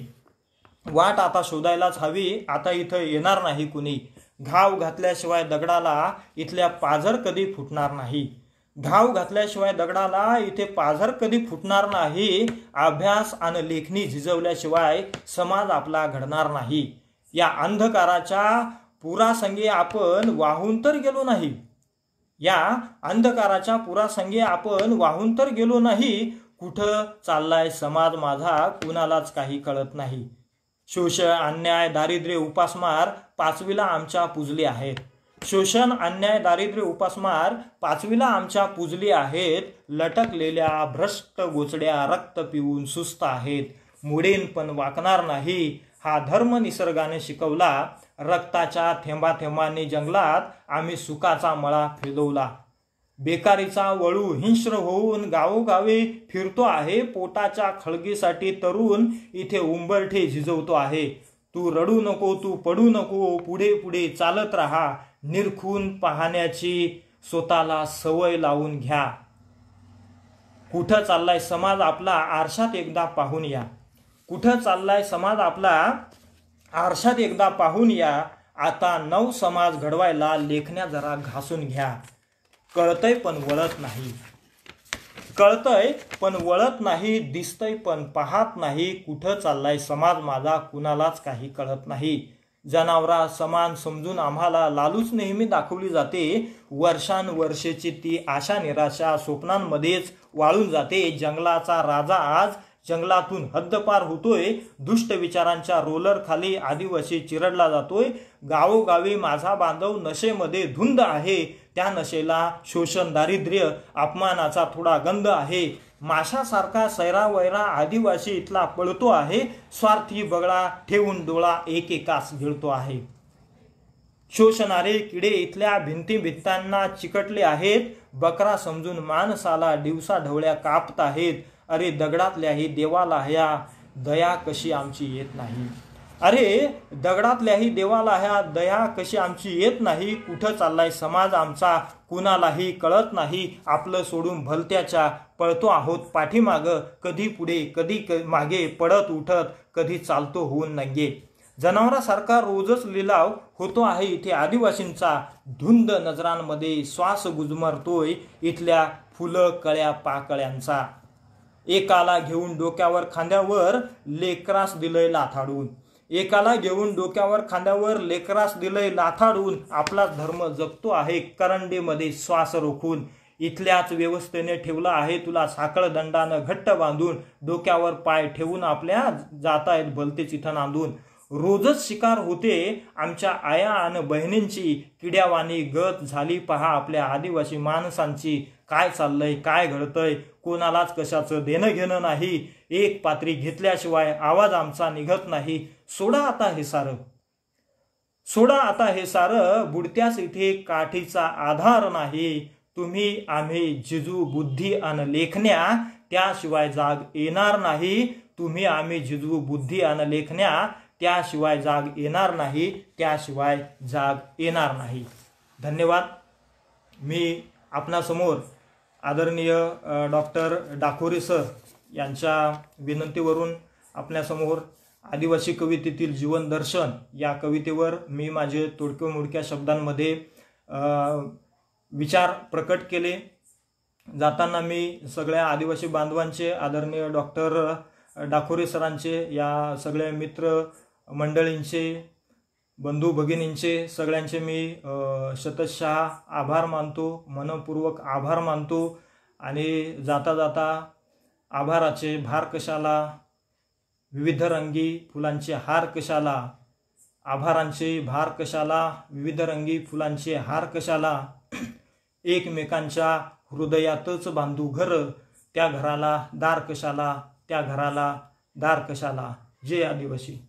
वाट आता शोधायलाच हवी, आता इथं येणार नाही कुणी, घाव घातल्याशिवाय दगडाला इथल्या पाझर कधी फुटणार नाही, घाव घातल्याशिवाय दगडाला इथे पाझर कधी फुटणार नाही, अभ्यास आणि लेखणी झिजवल्याशिवाय समाज आपला घडणार नाही, या अंधकाराच्या पुरासंगे आपण वाहून तर गेलो नाही, या अंधकाराच्या पुरासंगे आपण वाहून तर गेलो नाही, कुठं चाललाय समाज माझा कुणालाच काही कळत नाही, शोषण अन्याय दारिद्र्य उपासमार पाचवीला आमच्या पुजली आहेत, शोषण अन्याय दारिद्र्य उपासमार पाचवीला आमच्या पुजली आहेत, लटकलेल्या भ्रष्ट गोचड्या रक्त पिऊन सुस्त आहेत, मुडेन पण वाकणार नाही हा धर्म निसर्गाने शिकवला, रक्ताच्या थेंबा थेंबांनी जंगलात आम्ही सुखाचा मळा फिरवला, बेकारीचा वळू हिंस्र होऊन गावोगावी फिरतो आहे, पोटाच्या खळगीसाठी तरुण इथे उंबरठे झिजवतो आहे, तू रडू नको तू पडू नको पुढे पुढे चालत राहा, निरखून पाहण्याची स्वतःला सवय लावून घ्या, कुठं चाललाय समाज आपला आरशात एकदा पाहून या, कुठं चाललाय समाज आपला आरशात एकदा पाहून या, आता नव समाज घडवायला लेखण्या जरा घासून घ्या, कळतंय पण वळत नाही, कळतंय पण वळत नाही, दिसतंय पण पाहत नाही, कुठं चाललाय समाज माझा कुणालाच काही कळत नाही. जनावरा समान समजून आम्हाला लालूच नेहमी दाखवली जाते. वर्षांवर्षेची ती आशा निराशा स्वप्नांमध्येच वाळून जाते. जंगलाचा राजा आज जंगलातून हद्दपार होतोय. दुष्ट विचारांच्या रोलर खाली आदिवासी चिरडला जातोय. गावोगावी माझा बांधव नशेमध्ये धुंद आहे. त्या नशेला शोषण, दारिद्र्य, अपमानाचा थोडा गंध आहे. माशासारखा सैरावैरा आदिवासी इथला पळतो आहे. स्वार्थी बगळा ठेवून डोळा एकेकास गिळतो आहे. शोषणारे किडे इथल्या भिंतींना चिकटले आहेत. बकरा समजून माणसाला दिवसा ढवळ्या कापत आहेत. अरे दगडातल्याही देवाला ह्या दया कशी आमची येत नाही. अरे दगडातल्याही देवाला ह्या दया कशी आमची येत नाही. कुठं चाललाय समाज आमचा कुणालाही कळत नाही. आपलं सोडून भलत्याच्या पळतो आहोत पाठीमाग. कधी पुढे कधी मागे पडत उठत, कधी चालतो होऊन नंगे. जनावरासारखा रोजच लिलाव होतो आहे इथे आदिवासींचा. धुंद नजरांमध्ये श्वास गुजमरतोय इथल्या फुलं कळ्या पाकळ्यांचा. एकाला घेऊन डोक्यावर खांद्यावर लेकरास दिलंय लाथाडून. एकाला घेऊन डोक्यावर खांद्यावर लेकरास दिलंय लाथाडून. आपलाच धर्म जगतो आहे करंडीमध्ये श्वास रोखून. इथल्याच व्यवस्थेने ठेवलं आहे तुला साखळ दंडानं घट्ट बांधून. डोक्यावर पाय ठेवून आपल्या जातायत भलतेच इथं नांदून. रोजच शिकार होते आमच्या आया आणि बहिणींची. किड्यावानी गत झाली पहा आपल्या आदिवासी माणसांची. काय चाललंय काय घडतंय कोणालाच कशाचं देणं घेणं नाही. एक पात्री घेतल्याशिवाय आवाज आमचा निघत नाही. सोडा आता हे सारं, सोडा आता हे सारं. बुडत्यास इथे काठीचा आधार नाही. तुम्ही आम्ही जिजू बुद्धी आणि लेखण्या, त्याशिवाय जाग येणार नाही. तुम्ही आम्ही जिजू बुद्धी आणि लेखण्या, त्याशिवाय जाग येणार नाही. त्याशिवाय जाग येणार नाही. धन्यवाद. मी आपणासमोर आदरणीय डॉक्टर डाखोरे सर यांच्या विनंतीवरून आपल्यासमोर आदिवासी कवितेतील जीवन दर्शन या कवितेवर मी माझे तोडक्या मोडक्या शब्दांमध्ये विचार प्रकट केले. जाताना मी सगळ्या आदिवासी बांधवांचे, आदरणीय डॉक्टर डाखोरे सरांचे, या सगळ्या मित्र मंडळींचे, बंधू भगिनींचे सगळ्यांचे मी शतशः आभार मानतो, मनपूर्वक आभार मानतो. आणि जाता जाता आभाराचे भार कशाला, विविध रंगी फुलांचे हार कशाला, आभारांचे भार कशाला, विविध रंगी फुलांचे हार कशाला. एकमेकांच्या हृदयातच बांधू घर, त्या घराला दार कशाला, त्या घराला दार कशाला. जय आदिवासी.